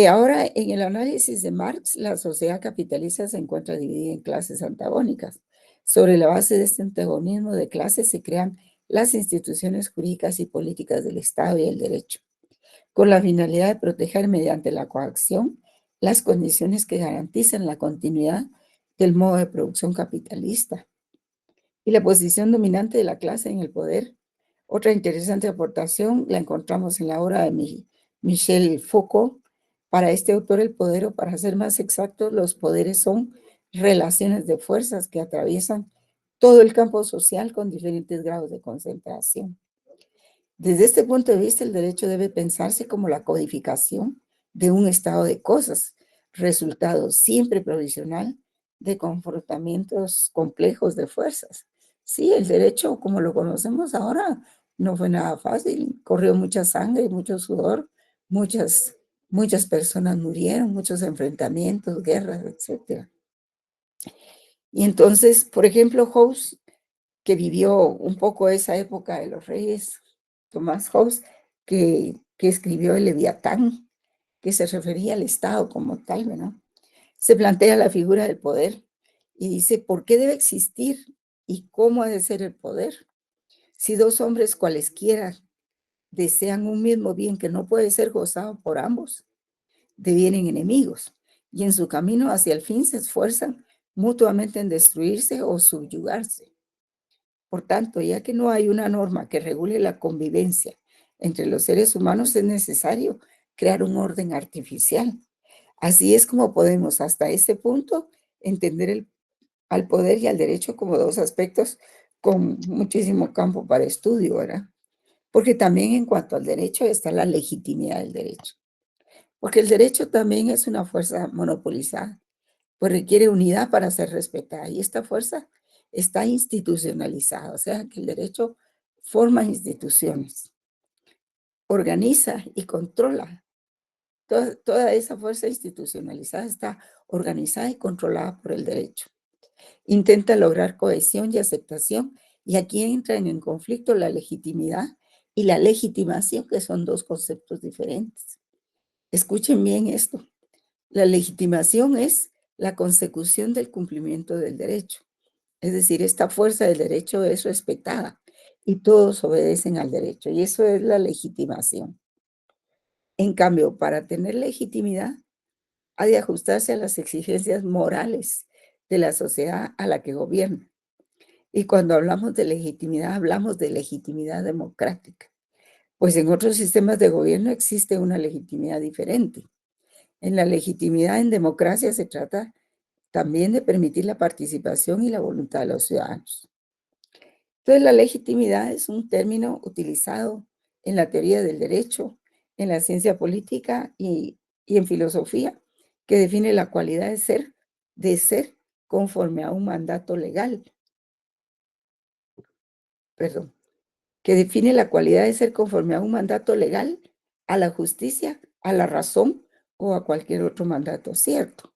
Ahora, en el análisis de Marx, la sociedad capitalista se encuentra dividida en clases antagónicas. Sobre la base de este antagonismo de clases se crean las instituciones jurídicas y políticas del Estado y el derecho, con la finalidad de proteger mediante la coacción las condiciones que garantizan la continuidad del modo de producción capitalista y la posición dominante de la clase en el poder. Otra interesante aportación la encontramos en la obra de Michel Foucault. Para este autor, el poder, o para ser más exactos, los poderes son relaciones de fuerzas que atraviesan todo el campo social con diferentes grados de concentración. Desde este punto de vista, el derecho debe pensarse como la codificación de un estado de cosas, resultado siempre provisional de confrontamientos complejos de fuerzas. Sí, el derecho, como lo conocemos ahora, no fue nada fácil. Corrió mucha sangre, mucho sudor, muchas personas murieron, muchos enfrentamientos, guerras, etc. Y entonces, por ejemplo, Hobbes, que vivió un poco esa época de los reyes, Tomás Hobbes, que escribió el Leviatán, que se refería al Estado como tal, ¿verdad? Se plantea la figura del poder y dice, ¿por qué debe existir y cómo ha de ser el poder? Si dos hombres cualesquiera desean un mismo bien que no puede ser gozado por ambos, devienen enemigos y en su camino hacia el fin se esfuerzan mutuamente en destruirse o subyugarse. Por tanto, ya que no hay una norma que regule la convivencia entre los seres humanos, es necesario crear un orden artificial. Así es como podemos hasta este punto entender al poder y al derecho como dos aspectos con muchísimo campo para estudio, ¿verdad? Porque también en cuanto al derecho está la legitimidad del derecho. Porque el derecho también es una fuerza monopolizada, pues requiere unidad para ser respetada. Y esta fuerza está institucionalizada, o sea que el derecho forma instituciones, organiza y controla. Toda esa fuerza institucionalizada está organizada y controlada por el derecho. Intenta lograr cohesión y aceptación, y aquí entran en conflicto la legitimidad y la legitimación, que son dos conceptos diferentes. Escuchen bien esto. La legitimación es la consecución del cumplimiento del derecho. Es decir, esta fuerza del derecho es respetada y todos obedecen al derecho. Y eso es la legitimación. En cambio, para tener legitimidad, ha de ajustarse a las exigencias morales de la sociedad a la que gobierna. Y cuando hablamos de legitimidad, hablamos de legitimidad democrática. Pues en otros sistemas de gobierno existe una legitimidad diferente. En la legitimidad en democracia se trata también de permitir la participación y la voluntad de los ciudadanos. Entonces, la legitimidad es un término utilizado en la teoría del derecho, en la ciencia política y en filosofía, que define la cualidad de ser conforme a un mandato legal, perdón, que define la cualidad de ser conforme a un mandato legal, a la justicia, a la razón o a cualquier otro mandato cierto.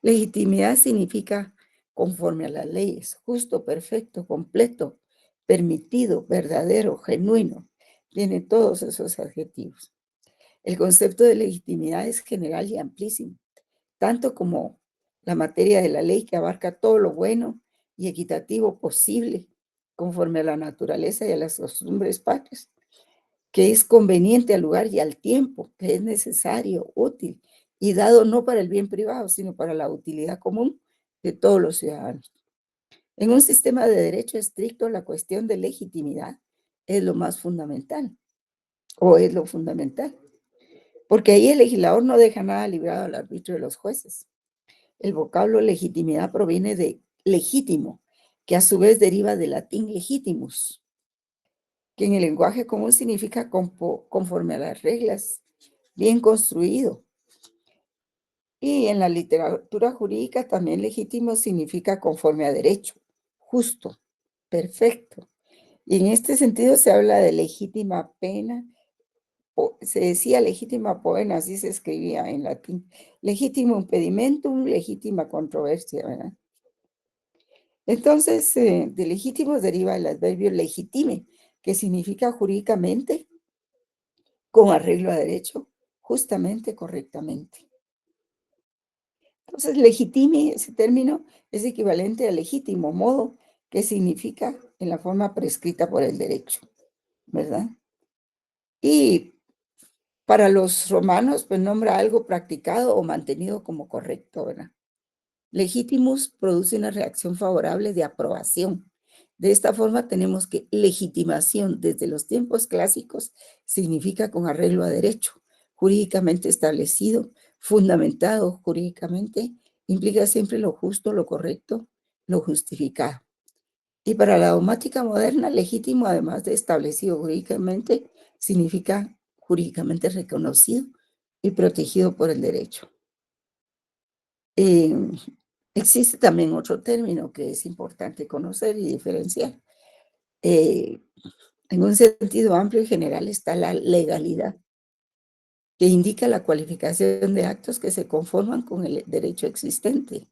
Legitimidad significa conforme a las leyes, justo, perfecto, completo, permitido, verdadero, genuino. Tiene todos esos adjetivos. El concepto de legitimidad es general y amplísimo, tanto como la materia de la ley que abarca todo lo bueno y equitativo posible, conforme a la naturaleza y a las costumbres patrias, que es conveniente al lugar y al tiempo, que es necesario, útil y dado no para el bien privado, sino para la utilidad común de todos los ciudadanos. En un sistema de derecho estricto, la cuestión de legitimidad es lo más fundamental, o es lo fundamental, porque ahí el legislador no deja nada librado al arbitrio de los jueces. El vocablo legitimidad proviene de legítimo, que a su vez deriva del latín legitimus, que en el lenguaje común significa conforme a las reglas, bien construido. Y en la literatura jurídica también legítimo significa conforme a derecho, justo, perfecto. Y en este sentido se habla de legítima pena, se decía legítima poena, así se escribía en latín, legítimo impedimentum, legítima controversia, ¿verdad? Entonces, de legítimo deriva el adverbio legitime, que significa jurídicamente, con arreglo a derecho, justamente, correctamente. Entonces, legitime, ese término es equivalente a legítimo, modo, que significa en la forma prescrita por el derecho, ¿verdad? Y para los romanos, pues nombra algo practicado o mantenido como correcto, ¿verdad? Legitimus produce una reacción favorable de aprobación. De esta forma tenemos que legitimación desde los tiempos clásicos significa con arreglo a derecho, jurídicamente establecido, fundamentado jurídicamente, implica siempre lo justo, lo correcto, lo justificado. Y para la dogmática moderna, legítimo, además de establecido jurídicamente, significa jurídicamente reconocido y protegido por el derecho. Existe también otro término que es importante conocer y diferenciar. En un sentido amplio y general está la legalidad, que indica la cualificación de actos que se conforman con el derecho existente.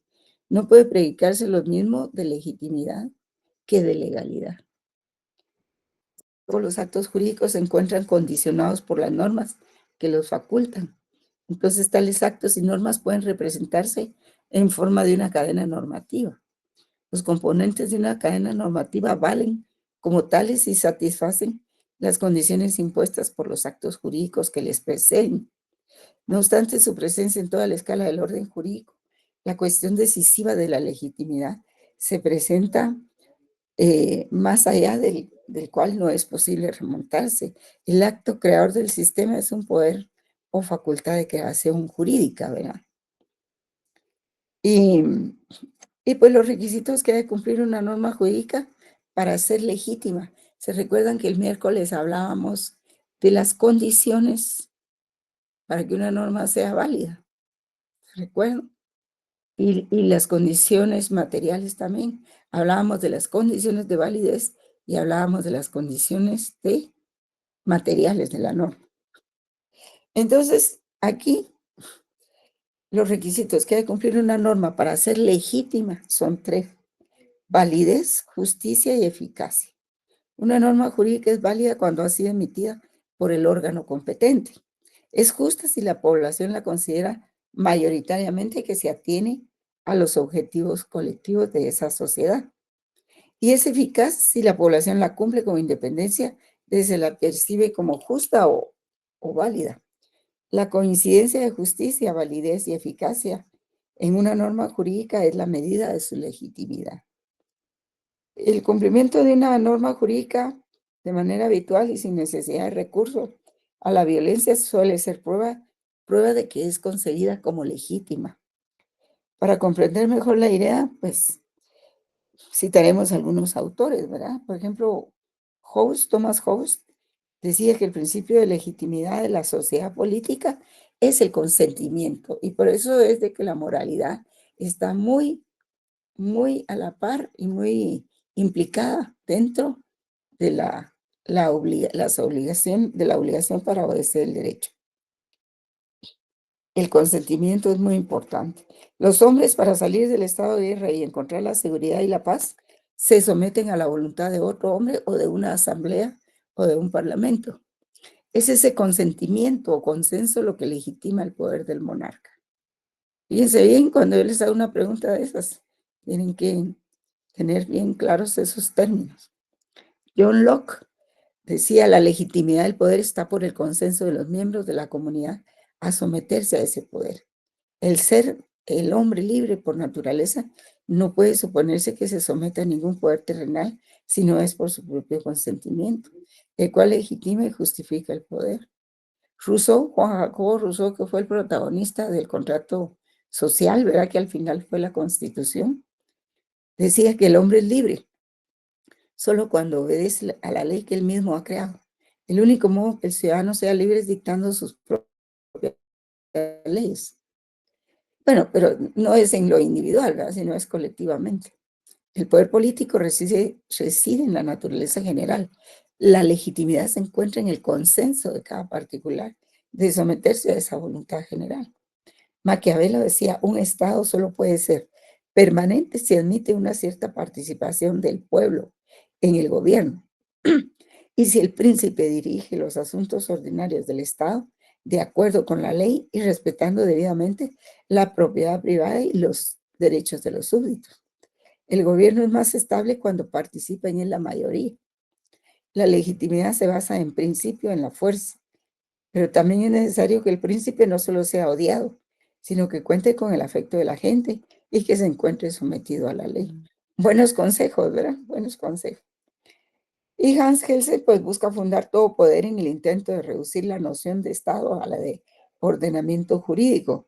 No puede predicarse lo mismo de legitimidad que de legalidad. Todos los actos jurídicos se encuentran condicionados por las normas que los facultan. Entonces, tales actos y normas pueden representarse en forma de una cadena normativa. Los componentes de una cadena normativa valen como tales y satisfacen las condiciones impuestas por los actos jurídicos que les preceden. No obstante su presencia en toda la escala del orden jurídico, la cuestión decisiva de la legitimidad se presenta más allá del cual no es posible remontarse. El acto creador del sistema es un poder o facultad de creación jurídica, ¿verdad? Y pues los requisitos que debe cumplir una norma jurídica para ser legítima. ¿Se recuerdan que el miércoles hablábamos de las condiciones para que una norma sea válida? ¿Se recuerdan? Y las condiciones materiales también. Hablábamos de las condiciones de validez y hablábamos de las condiciones de materiales de la norma. Entonces, aquí los requisitos que debe cumplir una norma para ser legítima son 3: validez, justicia y eficacia. Una norma jurídica es válida cuando ha sido emitida por el órgano competente. Es justa si la población la considera mayoritariamente que se atiene a los objetivos colectivos de esa sociedad. Y es eficaz si la población la cumple con independencia de si la percibe como justa o válida. La coincidencia de justicia, validez y eficacia en una norma jurídica es la medida de su legitimidad. El cumplimiento de una norma jurídica de manera habitual y sin necesidad de recurso a la violencia suele ser prueba de que es concebida como legítima. Para comprender mejor la idea, pues citaremos algunos autores, ¿verdad? Por ejemplo, Thomas Hobbes, decía que el principio de legitimidad de la sociedad política es el consentimiento, y por eso es de que la moralidad está muy, muy a la par y muy implicada dentro de la obligación, de la obligación para obedecer el derecho. El consentimiento es muy importante. Los hombres, para salir del estado de guerra y encontrar la seguridad y la paz, se someten a la voluntad de otro hombre o de una asamblea o de un parlamento. Es ese consentimiento o consenso lo que legitima el poder del monarca. Fíjense bien, cuando yo les hago una pregunta de esas, tienen que tener bien claros esos términos. John Locke decía, la legitimidad del poder está por el consenso de los miembros de la comunidad a someterse a ese poder. El hombre libre por naturaleza, no puede suponerse que se someta a ningún poder terrenal si no es por su propio consentimiento, el cual legitima y justifica el poder. Rousseau, Juan Jacobo Rousseau, que fue el protagonista del contrato social, ¿verdad? Que al final fue la Constitución, decía que el hombre es libre solo cuando obedece a la ley que él mismo ha creado. El único modo que el ciudadano sea libre es dictando sus propias leyes. Bueno, pero no es en lo individual, ¿verdad? Sino es colectivamente. El poder político reside en la naturaleza general. La legitimidad se encuentra en el consenso de cada particular de someterse a esa voluntad general. Maquiavelo decía, un Estado solo puede ser permanente si admite una cierta participación del pueblo en el gobierno. Y si el príncipe dirige los asuntos ordinarios del Estado de acuerdo con la ley y respetando debidamente la propiedad privada y los derechos de los súbditos. El gobierno es más estable cuando participa en él la mayoría. La legitimidad se basa en principio en la fuerza, pero también es necesario que el príncipe no solo sea odiado, sino que cuente con el afecto de la gente y que se encuentre sometido a la ley. Buenos consejos, ¿verdad? Buenos consejos. Y Hans Kelsen pues busca fundar todo poder en el intento de reducir la noción de Estado a la de ordenamiento jurídico.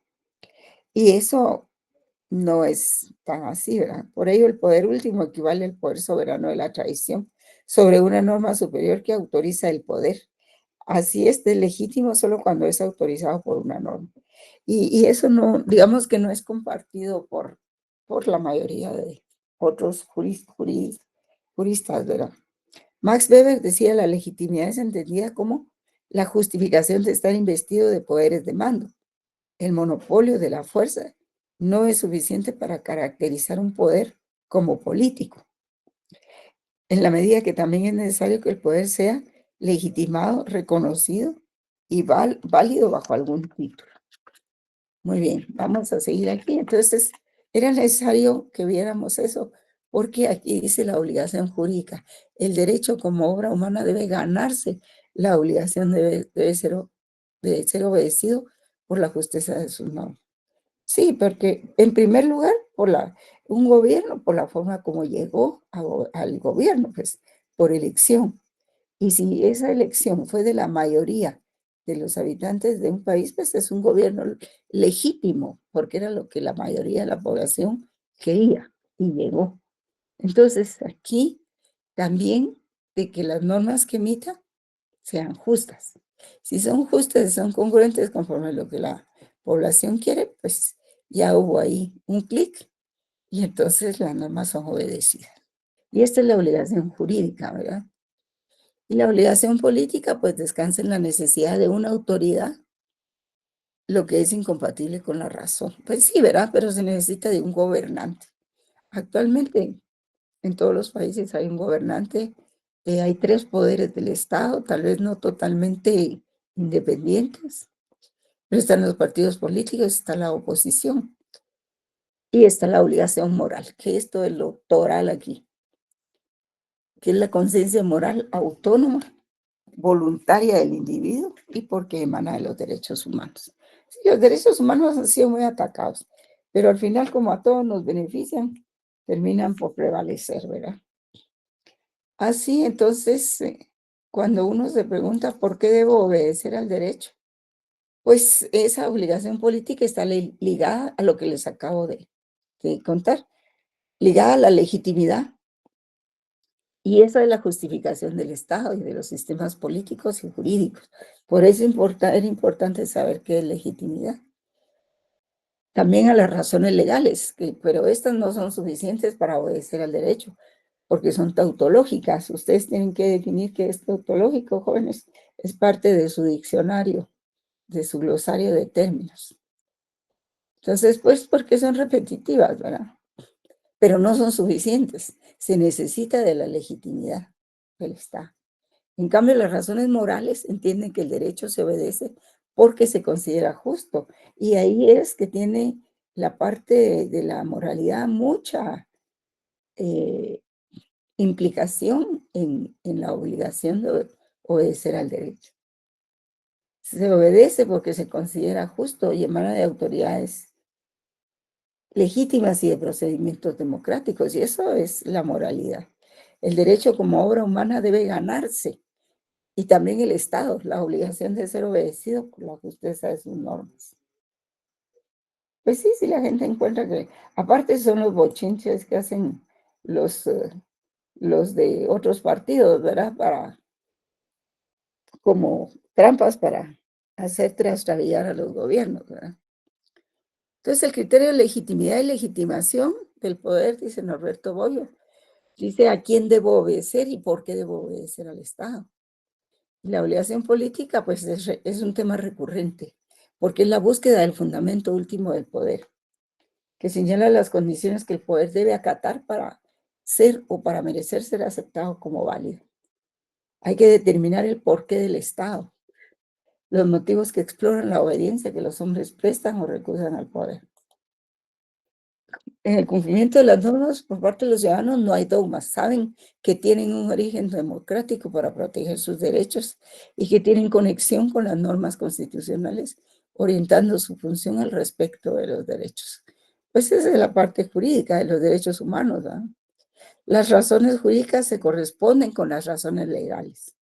Y eso no es tan así, ¿verdad? Por ello, el poder último equivale al poder soberano de la tradición sobre una norma superior que autoriza el poder. Así es legítimo solo cuando es autorizado por una norma. Y eso no, digamos que no es compartido por la mayoría de otros juristas, ¿verdad? Max Weber decía, la legitimidad es entendida como la justificación de estar investido de poderes de mando. El monopolio de la fuerza no es suficiente para caracterizar un poder como político, en la medida que también es necesario que el poder sea legitimado, reconocido y válido bajo algún título. Muy bien, vamos a seguir aquí. Entonces, era necesario que viéramos eso, porque aquí dice la obligación jurídica. El derecho como obra humana debe ganarse, la obligación debe ser obedecido por la justicia de sus normas. Sí, porque en primer lugar, un gobierno, por la forma como llegó al gobierno, pues por elección. Y si esa elección fue de la mayoría de los habitantes de un país, pues es un gobierno legítimo, porque era lo que la mayoría de la población quería y llegó. Entonces, aquí también de que las normas que emita sean justas. Si son justas y son congruentes conforme a lo que la población quiere, pues ya hubo ahí un clic y entonces las normas son obedecidas. Y esta es la obligación jurídica, ¿verdad? Y la obligación política, pues descansa en la necesidad de una autoridad, lo que es incompatible con la razón. Pues sí, ¿verdad? Pero se necesita de un gobernante. Actualmente en todos los países hay un gobernante, hay 3 poderes del Estado, tal vez no totalmente independientes, Pero están los partidos políticos, está la oposición y está la obligación moral, que esto es lo toral aquí, que es la conciencia moral autónoma, voluntaria del individuo y porque emana de los derechos humanos. Sí, los derechos humanos han sido muy atacados, pero al final, como a todos nos benefician, terminan por prevalecer, ¿verdad? Así, entonces, cuando uno se pregunta por qué debo obedecer al derecho, pues esa obligación política está ligada a lo que les acabo de contar, ligada a la legitimidad. Y esa es la justificación del Estado y de los sistemas políticos y jurídicos. Por eso es importante saber qué es legitimidad. También a las razones legales, pero estas no son suficientes para obedecer al derecho, porque son tautológicas. Ustedes tienen que definir qué es tautológico, jóvenes. Es parte de su diccionario, de su glosario de términos. Entonces, pues, porque son repetitivas, ¿verdad? Pero no son suficientes. Se necesita de la legitimidad del Estado. En cambio, las razones morales entienden que el derecho se obedece porque se considera justo. Y ahí es que tiene la parte de la moralidad mucha implicación en la obligación de obedecer al derecho. Se obedece porque se considera justo y emana de autoridades legítimas y de procedimientos democráticos, y eso es la moralidad. El derecho como obra humana debe ganarse, y también el Estado, la obligación de ser obedecido por la justicia de sus normas. Pues sí, la gente encuentra que, aparte son los bochinches que hacen los de otros partidos, ¿verdad? Como trampas para hacer trastrabillar a los gobiernos, ¿verdad? Entonces, el criterio de legitimidad y legitimación del poder, dice Norberto Bobbio, dice a quién debo obedecer y por qué debo obedecer al Estado. La obligación política, pues, es un tema recurrente, porque es la búsqueda del fundamento último del poder, que señala las condiciones que el poder debe acatar para ser o para merecer ser aceptado como válido. Hay que determinar el porqué del Estado, los motivos que exploran la obediencia que los hombres prestan o recusan al poder. En el cumplimiento de las normas por parte de los ciudadanos no hay dogmas. Saben que tienen un origen democrático para proteger sus derechos y que tienen conexión con las normas constitucionales, orientando su función al respecto de los derechos. Pues esa es la parte jurídica de los derechos humanos, ¿verdad? Las razones jurídicas se corresponden con las razones legales.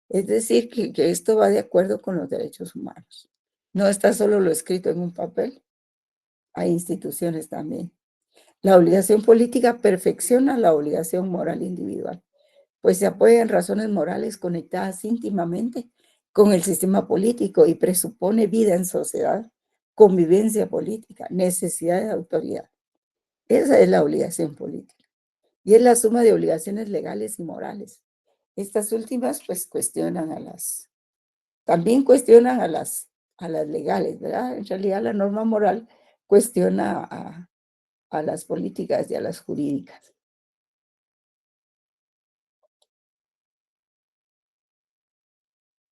Es decir, que esto va de acuerdo con los derechos humanos. No está solo lo escrito en un papel, hay instituciones también. La obligación política perfecciona la obligación moral individual, pues se apoya en razones morales conectadas íntimamente con el sistema político y presupone vida en sociedad, convivencia política, necesidad de autoridad. Esa es la obligación política. Y es la suma de obligaciones legales y morales. Estas últimas, pues, también cuestionan a las legales, ¿verdad? En realidad, la norma moral cuestiona a las políticas y a las jurídicas.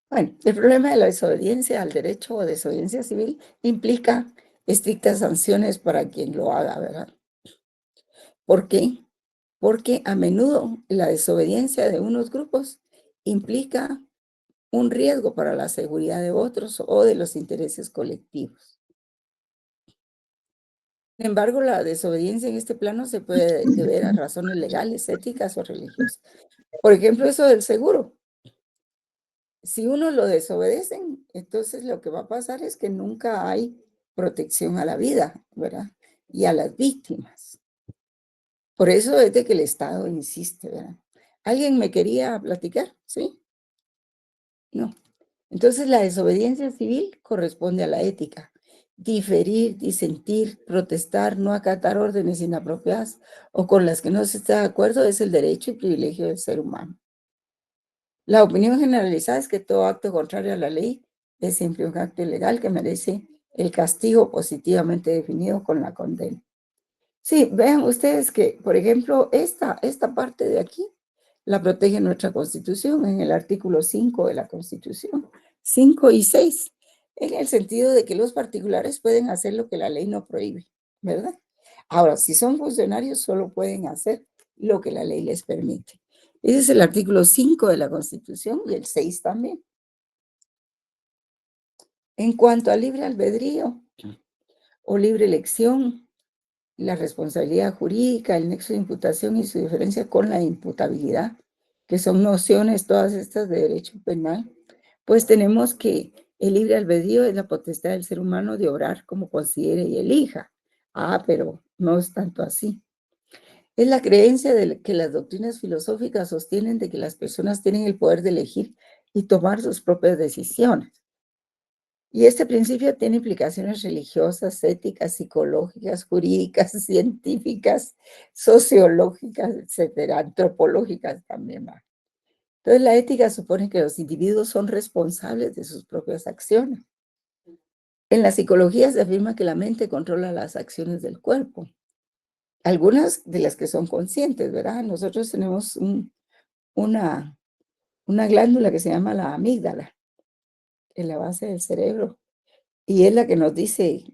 Bueno, el problema de la desobediencia al derecho o desobediencia civil implica estrictas sanciones para quien lo haga, ¿verdad? ¿Por qué? Porque a menudo la desobediencia de unos grupos implica un riesgo para la seguridad de otros o de los intereses colectivos. Sin embargo, la desobediencia en este plano se puede deber a razones legales, éticas o religiosas. Por ejemplo, eso del seguro. Si uno lo desobedecen, entonces lo que va a pasar es que nunca hay protección a la vida, ¿verdad? Y a las víctimas. Por eso es de que el Estado insiste, ¿verdad? ¿Alguien me quería platicar? ¿Sí? No. Entonces la desobediencia civil corresponde a la ética. Diferir, disentir, protestar, no acatar órdenes inapropiadas o con las que no se está de acuerdo es el derecho y privilegio del ser humano. La opinión generalizada es que todo acto contrario a la ley es siempre un acto ilegal que merece el castigo positivamente definido con la condena. Sí, vean ustedes que, por ejemplo, esta parte de aquí la protege nuestra Constitución en el artículo 5 de la Constitución, 5 y 6. en el sentido de que los particulares pueden hacer lo que la ley no prohíbe, ¿verdad? Ahora, si son funcionarios, solo pueden hacer lo que la ley les permite. Ese es el artículo 5 de la Constitución y el 6 también. En cuanto al libre albedrío o libre elección, la responsabilidad jurídica, el nexo de imputación y su diferencia con la imputabilidad, que son nociones todas estas de derecho penal, pues tenemos que el libre albedrío es la potestad del ser humano de obrar como considere y elija. Pero no es tanto así. Es la creencia de que las doctrinas filosóficas sostienen de que las personas tienen el poder de elegir y tomar sus propias decisiones. Y este principio tiene implicaciones religiosas, éticas, psicológicas, jurídicas, científicas, sociológicas, etcétera, antropológicas también. Entonces, la ética supone que los individuos son responsables de sus propias acciones. En la psicología se afirma que la mente controla las acciones del cuerpo. Algunas de las que son conscientes, ¿verdad? Nosotros tenemos una glándula que se llama la amígdala, en la base del cerebro. Y es la que nos dice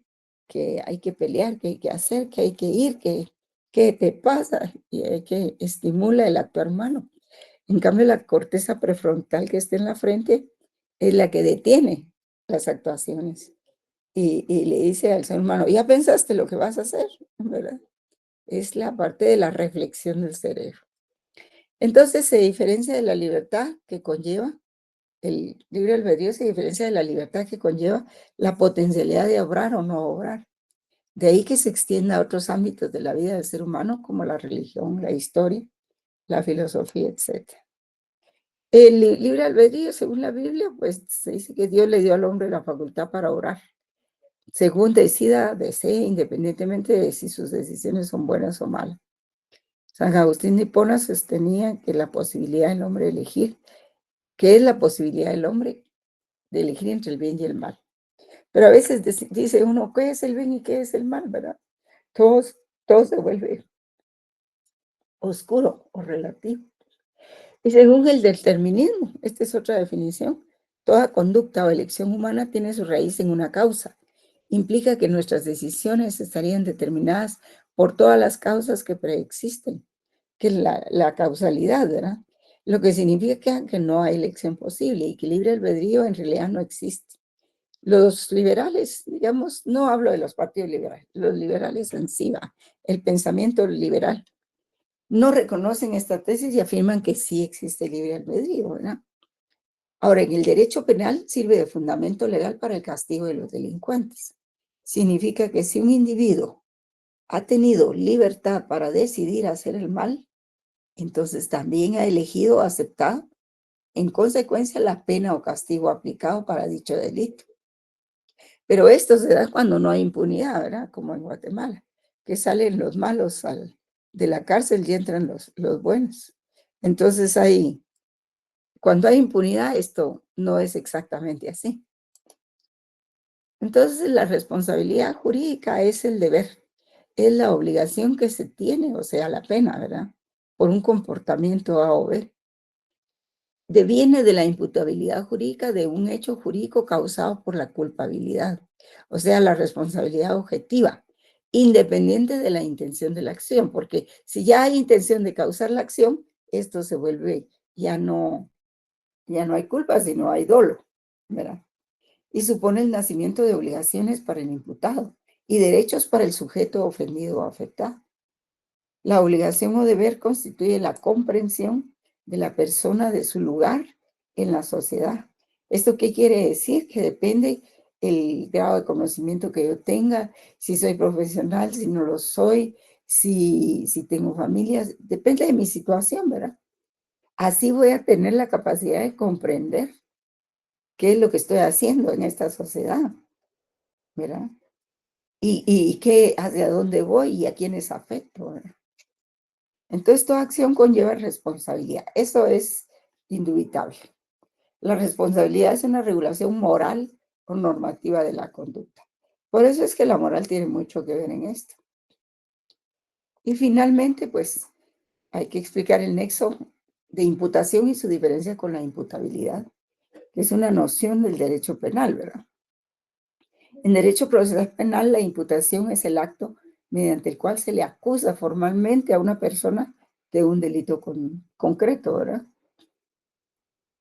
que hay que pelear, que hay que hacer, que hay que ir, que te pasa, y hay que estimula el actuar humano. En cambio, la corteza prefrontal que está en la frente es la que detiene las actuaciones y le dice al ser humano, ya pensaste lo que vas a hacer, ¿verdad? Es la parte de la reflexión del cerebro. Entonces, se diferencia de la libertad que conlleva el libre albedrío, se diferencia de la libertad que conlleva la potencialidad de obrar o no obrar. De ahí que se extienda a otros ámbitos de la vida del ser humano, como la religión, la historia, la filosofía, etc. El libre albedrío, según la Biblia, pues se dice que Dios le dio al hombre la facultad para obrar, según desee, independientemente de si sus decisiones son buenas o malas. San Agustín de Hipona sostenía que la posibilidad del hombre de elegir, que es la posibilidad del hombre de elegir entre el bien y el mal. Pero a veces dice uno, ¿qué es el bien y qué es el mal, verdad? Todo se vuelve oscuro o relativo. Y según el determinismo, esta es otra definición, toda conducta o elección humana tiene su raíz en una causa. Implica que nuestras decisiones estarían determinadas por todas las causas que preexisten, que es la causalidad, ¿verdad? Lo que significa que no hay elección posible y que libre albedrío en realidad no existe. Los liberales, digamos, no hablo de los partidos liberales, los liberales en sí, el pensamiento liberal, no reconocen esta tesis y afirman que sí existe libre albedrío, ¿verdad? Ahora, en el derecho penal sirve de fundamento legal para el castigo de los delincuentes. Significa que si un individuo ha tenido libertad para decidir hacer el mal, entonces también ha elegido o aceptado, en consecuencia, la pena o castigo aplicado para dicho delito. Pero esto se da cuando no hay impunidad, ¿verdad? Como en Guatemala, que salen los malos de la cárcel y entran los buenos. Entonces cuando hay impunidad, esto no es exactamente así. Entonces la responsabilidad jurídica es el deber, es la obligación que se tiene, o sea, la pena, ¿verdad? Por un comportamiento A o B. Deviene de la imputabilidad jurídica de un hecho jurídico causado por la culpabilidad, o sea, la responsabilidad objetiva, independiente de la intención de la acción, porque si ya hay intención de causar la acción, esto se vuelve, ya no hay culpa, sino hay dolo, ¿verdad? Y supone el nacimiento de obligaciones para el imputado y derechos para el sujeto ofendido o afectado. La obligación o deber constituye la comprensión de la persona de su lugar en la sociedad. ¿Esto qué quiere decir? Que depende el grado de conocimiento que yo tenga, si soy profesional, si no lo soy, si tengo familia, depende de mi situación, ¿verdad? Así voy a tener la capacidad de comprender qué es lo que estoy haciendo en esta sociedad, ¿verdad? Y hacia dónde voy y a quiénes afecto, ¿verdad? Entonces, toda acción conlleva responsabilidad. Eso es indubitable. La responsabilidad es una regulación moral o normativa de la conducta. Por eso es que la moral tiene mucho que ver en esto. Y finalmente, pues, hay que explicar el nexo de imputación y su diferencia con la imputabilidad, que es una noción del derecho penal, ¿verdad? En derecho procesal penal, la imputación es el acto mediante el cual se le acusa formalmente a una persona de un delito concreto, ¿verdad?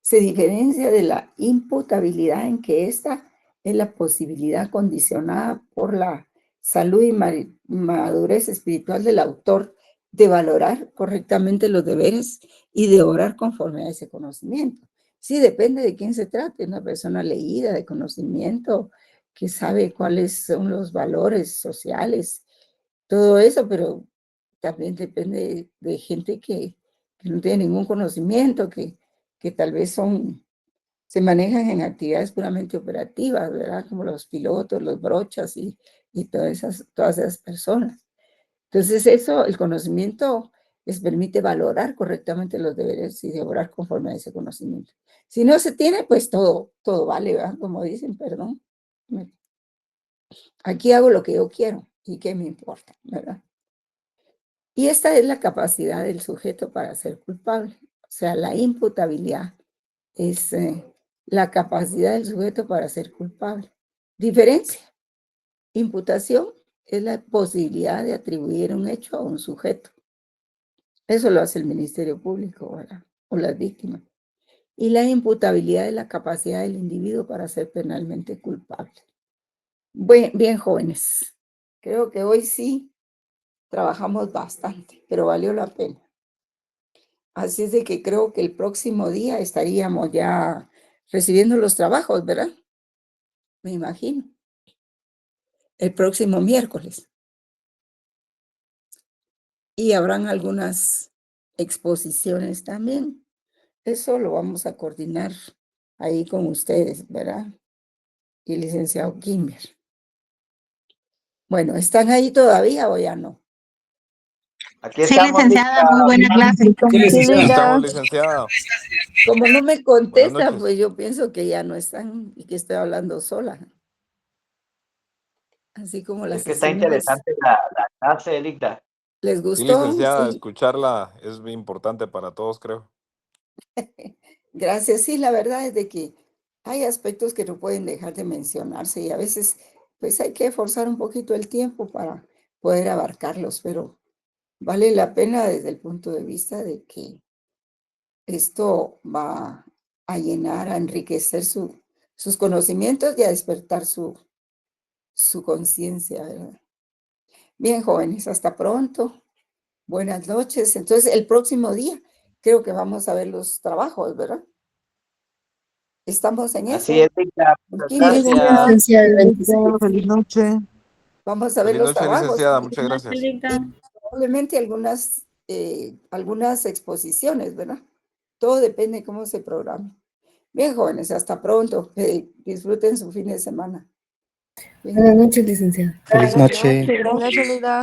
Se diferencia de la imputabilidad en que esta es la posibilidad condicionada por la salud y madurez espiritual del autor de valorar correctamente los deberes y de obrar conforme a ese conocimiento. Sí, depende de quién se trate, una persona leída, de conocimiento, que sabe cuáles son los valores sociales, todo eso, pero también depende de gente que no tiene ningún conocimiento, que tal vez se manejan en actividades puramente operativas, ¿verdad? Como los pilotos, los brochas y todas esas personas. Entonces eso, el conocimiento les permite valorar correctamente los deberes y de obrar conforme a ese conocimiento. Si no se tiene, pues todo vale, ¿verdad? Como dicen, perdón. Aquí hago lo que yo quiero y qué me importa, ¿verdad? Y esta es la capacidad del sujeto para ser culpable. O sea, la imputabilidad es la capacidad del sujeto para ser culpable. Diferencia. Imputación es la posibilidad de atribuir un hecho a un sujeto. Eso lo hace el Ministerio Público, ¿verdad? O las víctimas. Y la imputabilidad es la capacidad del individuo para ser penalmente culpable. Bien, jóvenes. Creo que hoy sí trabajamos bastante, pero valió la pena. Así es de que creo que el próximo día estaríamos ya recibiendo los trabajos, ¿verdad? Me imagino. El próximo miércoles. Y habrán algunas exposiciones también. Eso lo vamos a coordinar ahí con ustedes, ¿verdad? Y el licenciado Kimber. Bueno, ¿están ahí todavía o ya no? Aquí Sí, estamos, licenciada, muy buena clase. Sí, Aquí licenciada. estamos, licenciada. Como no me Buenas contesta, noches. pues yo pienso que ya no están y que estoy hablando sola. Así como la Es que está sesión interesante la clase, Eligda. les Sí, gustó, licenciada, sí. escucharla es muy importante para todos, creo. Gracias. Sí, la verdad es de que hay aspectos que no pueden dejar de mencionarse y a veces pues hay que forzar un poquito el tiempo para poder abarcarlos, pero vale la pena desde el punto de vista de que esto va a llenar, a enriquecer sus conocimientos y a despertar su conciencia, ¿verdad? Bien, jóvenes, hasta pronto. Buenas noches. Entonces, el próximo día creo que vamos a ver los trabajos, ¿verdad? Estamos en Así eso. es, Eligda. Muchas Aquí, Sí, gracias. licenciada, el 26. Feliz noche. vamos a ver Feliz los noche, trabajos licenciada. Muchas gracias. y probablemente algunas exposiciones, ¿verdad? Todo depende de cómo se programe. Bien, jóvenes, hasta pronto. Disfruten su fin de semana. Bien. Buenas noches, licenciada. Feliz Buenas noche. noches. Gracias, Lida.